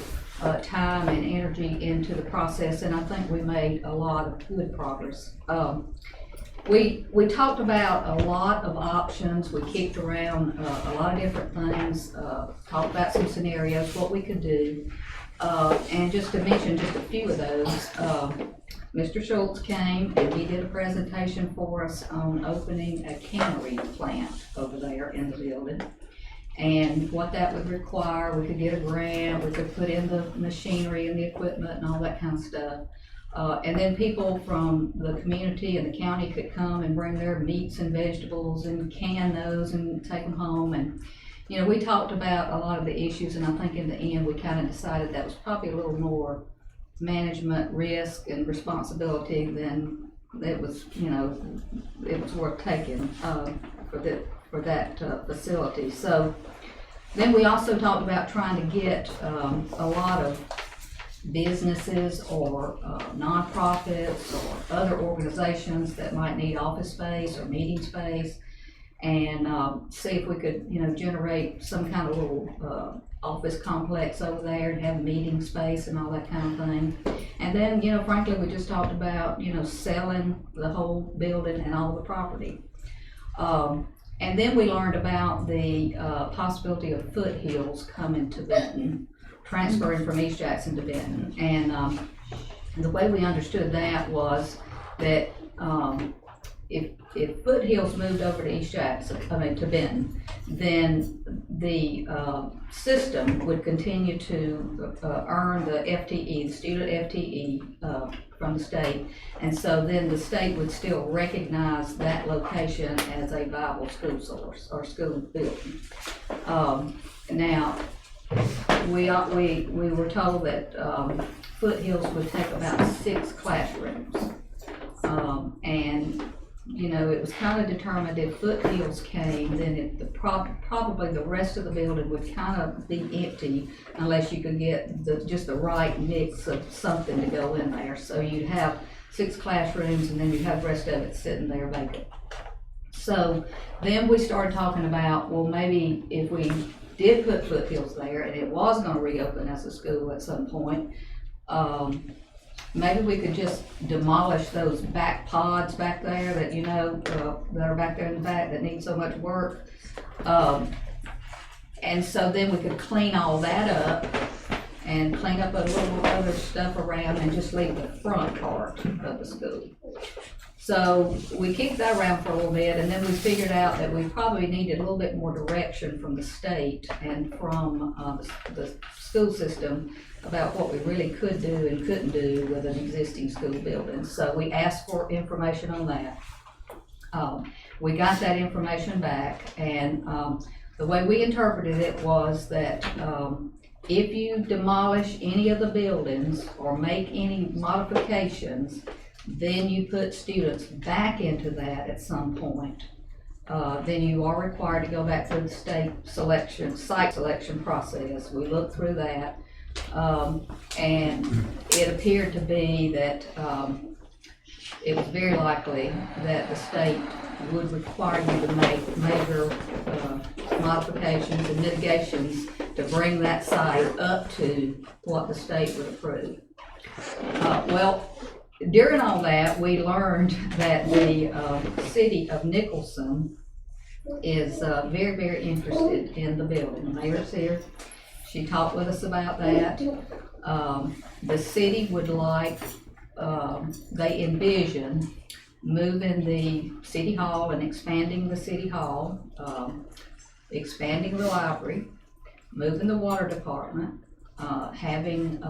time and energy into the process, and I think we made a lot of good progress. We talked about a lot of options. We kicked around a lot of different things, talked about some scenarios, what we could do. And just to mention just a few of those, Mr. Schultz came and he did a presentation for us on opening a cannery plant over there in the building. And what that would require, we could get a grant, we could put in the machinery and the equipment and all that kind of stuff. And then people from the community and the county could come and bring their meats and vegetables and can those and take them home. And, we talked about a lot of the issues, and I think in the end, we kind of decided that was probably a little more management risk and responsibility than it was, it was worth taking for that facility. So then we also talked about trying to get a lot of businesses or nonprofits or other organizations that might need office space or meeting space, and see if we could, generate some kind of little office complex over there and have meeting space and all that kind of thing. And then, frankly, we just talked about, selling the whole building and all the property. And then we learned about the possibility of Foothills coming to Benton, transferring from East Jackson to Benton. And the way we understood that was that if Foothills moved over to East Jackson, to Benton, then the system would continue to earn the FTE, the student FTE from the state. And so then the state would still recognize that location as a viable school source or school building. Now, we were told that Foothills would take about 6 classrooms. And it was kind of determined if Foothills came, then probably the rest of the building would kind of be empty unless you could get just the right mix of something to go in there. So you'd have 6 classrooms and then you'd have the rest of it sitting there vacant. So then we started talking about, well, maybe if we did put Foothills there and it was going to reopen as a school at some point, maybe we could just demolish those back pods back there that, that are back there in the back that need so much work. And so then we could clean all that up and clean up a little other stuff around and just leave the front part of the school. So we kicked that around for a little bit, and then we figured out that we probably needed a little bit more direction from the state and from the school system about what we really could do and couldn't do with an existing school building. So we asked for information on that. We got that information back, and the way we interpreted it was that if you demolish any of the buildings or make any modifications, then you put students back into that at some point, then you are required to go back through the state site selection process. We looked through that, and it appeared to be that it was very likely that the state would require you to make major modifications and mitigations to bring that site up to what the state would approve. Well, during all that, we learned that the city of Nicholson is very, very interested in the building. The mayor's here. She talked with us about that. The city would like, they envision moving the city hall and expanding the city hall, expanding the library, moving the water department, having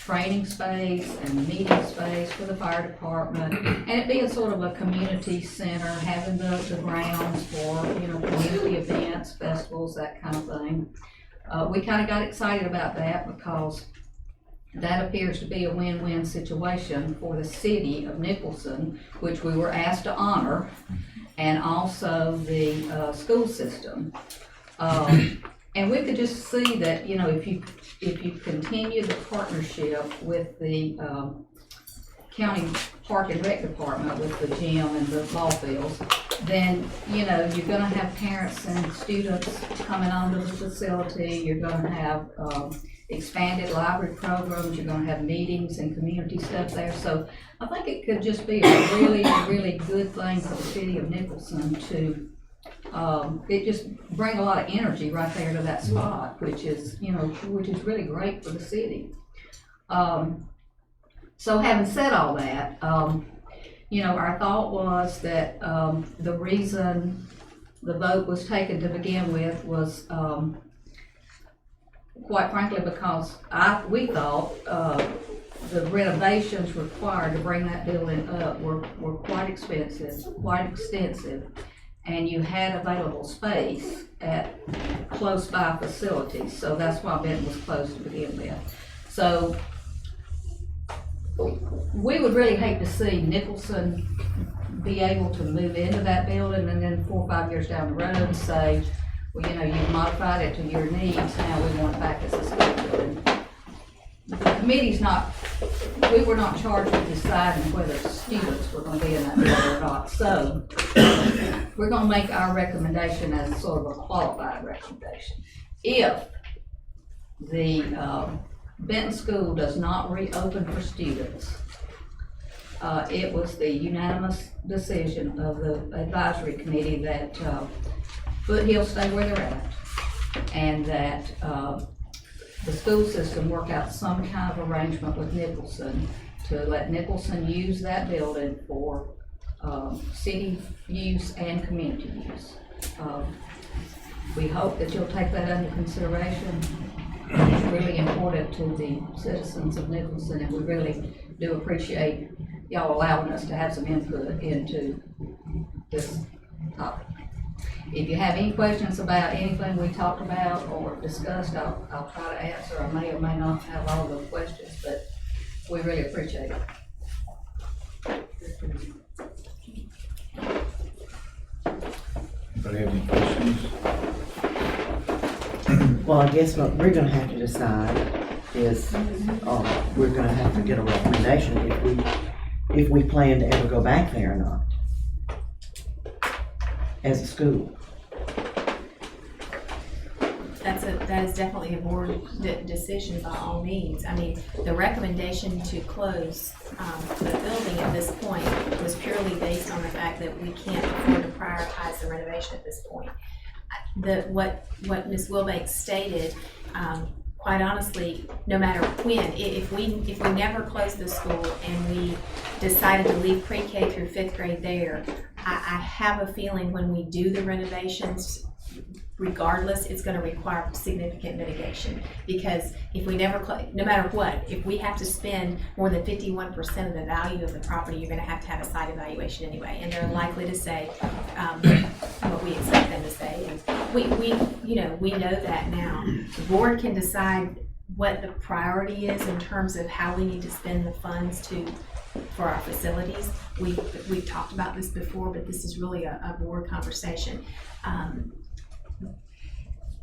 training space and meeting space for the fire department, and it being sort of a community center, having the grounds for, community events, festivals, that kind of thing. We kind of got excited about that because that appears to be a win-win situation for the city of Nicholson, which we were asked to honor, and also the school system. And we could just see that, if you continue the partnership with the county park and rec department, with the gym and the ball fields, then, you're gonna have parents and students coming onto the facility. You're gonna have expanded library programs. You're gonna have meetings and community stuff there. So I think it could just be a really, really good thing for the city of Nicholson to it just bring a lot of energy right there to that spot, which is really great for the city. So having said all that, our thought was that the reason the vote was taken to begin with was quite frankly because we thought the renovations required to bring that building up were quite expensive, quite extensive, and you had available space at close by facilities, so that's why Benton was closed to begin with. So we would really hate to see Nicholson be able to move into that building and then 4 or 5 years down the road say, well, you've modified it to your needs, now we want it back as a school building. The committee's we were not charged with deciding whether students were gonna be in that building or not. So we're gonna make our recommendation as sort of a qualified recommendation. If the Benton School does not reopen for students, it was the unanimous decision of the advisory committee that Foothill stay where they're at, and that the school system work out some kind of arrangement with Nicholson to let Nicholson use that building for city use and community use. We hope that you'll take that under consideration. It's really important to the citizens of Nicholson, and we really do appreciate y'all allowing us to have some input into this topic. If you have any questions about anything we talked about or discussed, I'll try to answer. I may or may not have all the questions, but we really appreciate it. Anybody have any questions? Well, I guess what we're gonna have to decide is, we're gonna have to get a recommendation if we plan to ever go back there or not as a school. that is definitely a board decision by all means. I mean, the recommendation to close, the building at this point was purely based on the fact that we can't afford to prioritize the renovation at this point. What Ms. Wilbanks stated, quite honestly, no matter when, if we never close the school and we decided to leave pre-K through 5th grade there, I have a feeling when we do the renovations, regardless, it's gonna require significant mitigation. Because if we never, no matter what, if we have to spend more than 51% of the value of the property, you're gonna have to have a site evaluation anyway. And they're likely to say, what we expect them to say. And we know that now. The board can decide what the priority is in terms of how we need to spend the funds for our facilities. We've talked about this before, but this is really a board conversation.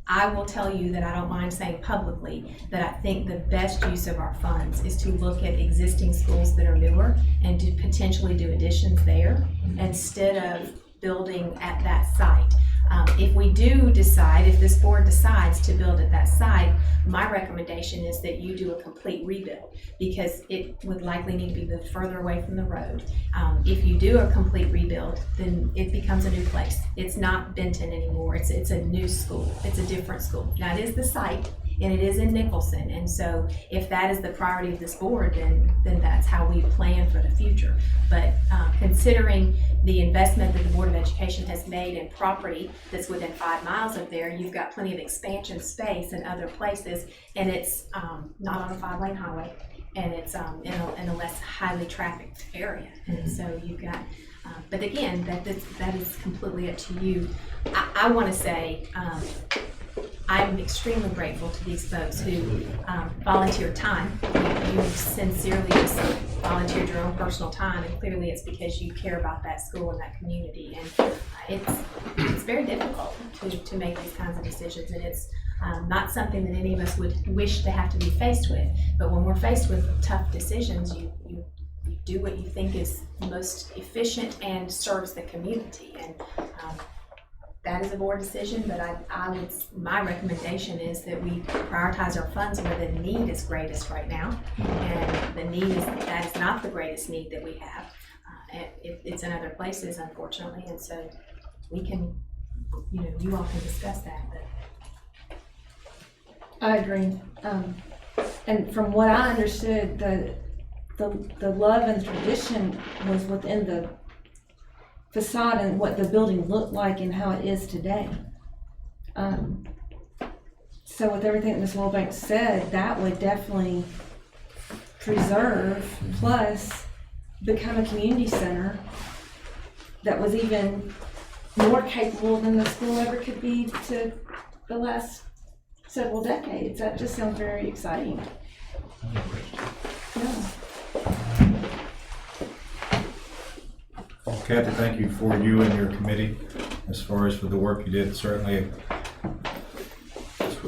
I will tell you that I don't mind saying publicly that I think the best use of our funds is to look at existing schools that are newer and to potentially do additions there instead of building at that site. If we do decide, if this board decides to build at that site, my recommendation is that you do a complete rebuild because it would likely need to be moved further away from the road. If you do a complete rebuild, then it becomes a new place. It's not Benton anymore. It's a new school. It's a different school. Now it is the site and it is in Nicholson. And so if that is the priority of this board, then that's how we plan for the future. But considering the investment that the Board of Education has made in property that's within 5 miles of there, you've got plenty of expansion space in other places, and it's not on a 5-lane highway, and it's in a less highly trafficked area. And so you've got, but again, that is completely up to you. I want to say, I'm extremely grateful to these folks who volunteered time. You sincerely just volunteered your own personal time, and clearly it's because you care about that school and that community. And it's very difficult to make these kinds of decisions, and it's not something that any of us would wish to have to be faced with. But when we're faced with tough decisions, you do what you think is most efficient and serves the community. And that is a board decision, but my recommendation is that we prioritize our funds where the need is greatest right now. And that is not the greatest need that we have. It's in other places, unfortunately, and so we can, you all can discuss that. But I agree. And from what I understood, the love and tradition was within the facade and what the building looked like and how it is today. So with everything that Ms. Wilbanks said, that would definitely preserve, plus become a community center that was even more capable than the school ever could be to the last several decades. That just sounds very exciting. Yeah. Well, Kathy, thank you for you and your committee as far as for the work you did. Certainly,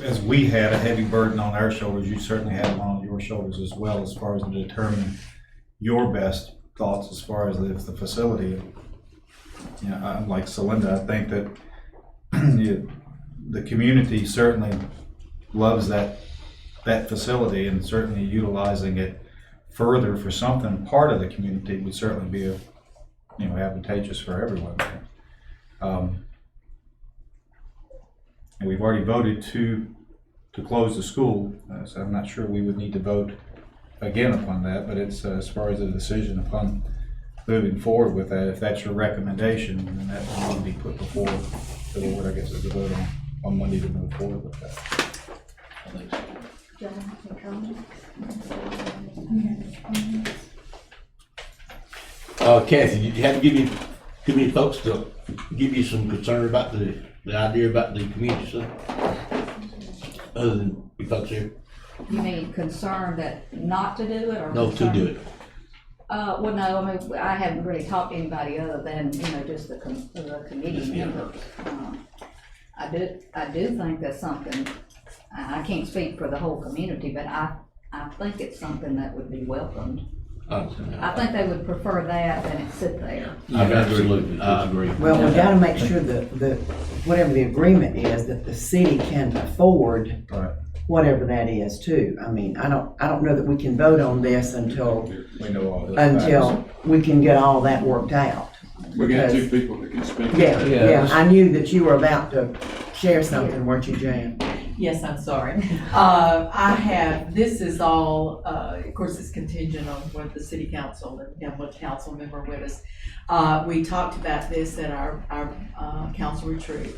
as we had a heavy burden on our shoulders, you certainly had it on your shoulders as well, as far as determining your best thoughts as far as the facility. I'm like Celinda, I think that the community certainly loves that facility, and certainly utilizing it further for something part of the community would certainly be advantageous for everyone. And we've already voted to close the school, so I'm not sure we would need to vote again upon that, but it's as far as a decision upon moving forward with that, if that's your recommendation, then that will be put before the board, I guess, is a vote on Monday to move forward with that. Kathy, you had to give me too many folks to give you some concern about the idea about the community center? Other than you folks here? You mean concerned that not to do it, or? No, to do it. Well, no, I mean, I haven't really talked to anybody other than, just the committee members. I do think that's something, I can't speak for the whole community, but I think it's something that would be welcomed I think they would prefer that than it sit there. Absolutely, I agree. Well, we gotta make sure that, whatever the agreement is, that the city can afford Right. whatever that is too. I mean, I don't know that we can vote on this until We know all this. we can get all that worked out. We got two Because- people that can speak. Yeah, I knew that you were about to share something, weren't you, Jan? Yes, I'm sorry. This is all, of course, it's contingent on what the city council and what council member with us. We talked about this at our council retreat,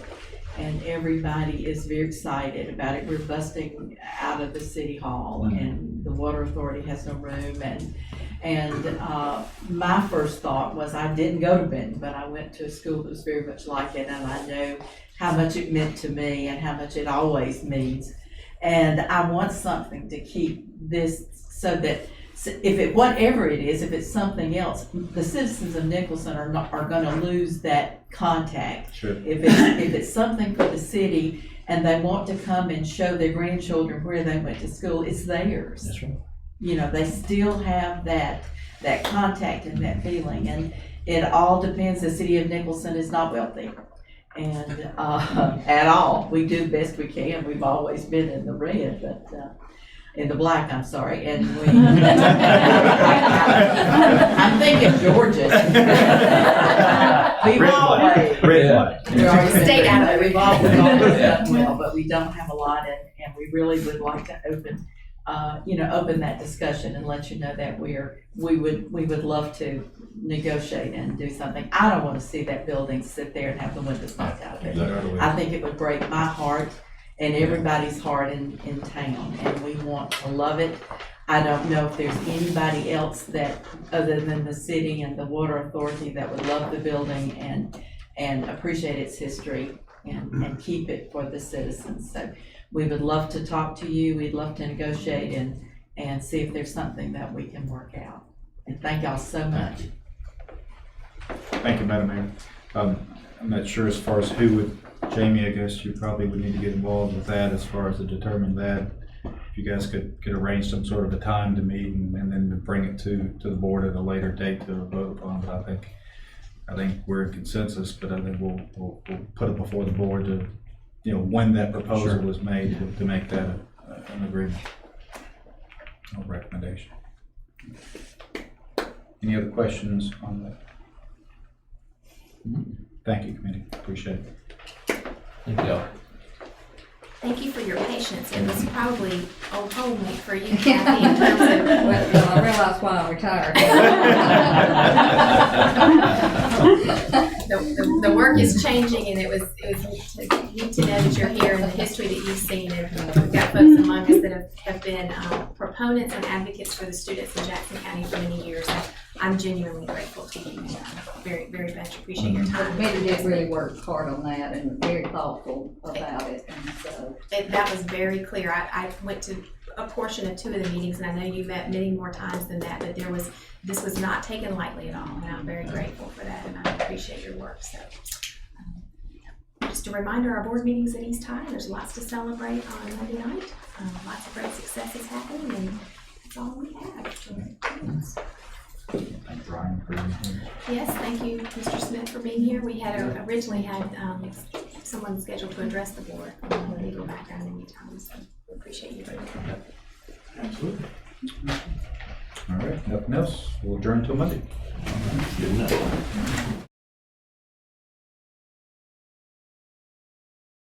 and everybody is very excited about it. We're busting out of the city hall, and the water authority has no room, and my first thought was, I didn't go to Benton, but I went to a school that was very much like it, and I know how much it meant to me and how much it always means. And I want something to keep this so that if it, whatever it is, if it's something else, the citizens of Nicholson are gonna lose that contact. Sure. If it's something for the city and they want to come and show their grandchildren where they went to school, it's theirs. That's right. You know, they still have that contact and that feeling, and it all depends. The city of Nicholson is not wealthy, and at all. We do the best we can. We've always been in the red, but in the black, I'm sorry, and we. I'm thinking Georgia. We've always. Stayed out of it. We've always done well, but we don't have a lot, and we really would like to open that discussion and let you know that we would love to negotiate and do something. I don't want to see that building sit there and have the windows knocked out of it. I think it would break my heart and everybody's heart in town, and we want to love it. I don't know if there's anybody else that, other than the city and the water authority, that would love the building and appreciate its history and keep it for the citizens. So we would love to talk to you. We'd love to negotiate and see if there's something that we can work out. And thank y'all so much. Thank you, Madam Mayor. I'm not sure as far as who would, Jamie, I guess you probably would need to get involved with that as far as to determine that. If you guys could arrange some sort of a time to meet and then to bring it to the board at a later date to vote upon. But I think we're in consensus, but I think we'll put it before the board to, when that proposal was made to make that an agreement or recommendation. Any other questions on that? Thank you, committee. Appreciate it. Thank y'all. Thank you for your patience. It was probably old home week for you, Kathy, in terms of. Well, I realized why I retired. The work is changing, and it was neat to know that you're here and the history that you've seen. And we've got folks among us that have been proponents and advocates for the students in Jackson County for many years. And I'm genuinely grateful to you. Very, very much appreciate your The time. committee did really work hard on that and very thoughtful about it, and so. That was very clear. I went to a portion of 2 of the meetings, and I know you met many more times than that, but this was not taken lightly at all, and I'm very grateful for that, and I appreciate your work. So, just a reminder, our board meetings at East High. There's lots to celebrate on Monday night. Lots of great successes happening, and that's all we have. Thank Brian for being here. Yes, thank you, Mr. Smith, for being here. We had originally had someone scheduled to address the board from a legal background in Utah, so we appreciate you doing that. Absolutely. All right, nothing else. We'll adjourn until Monday. Good night.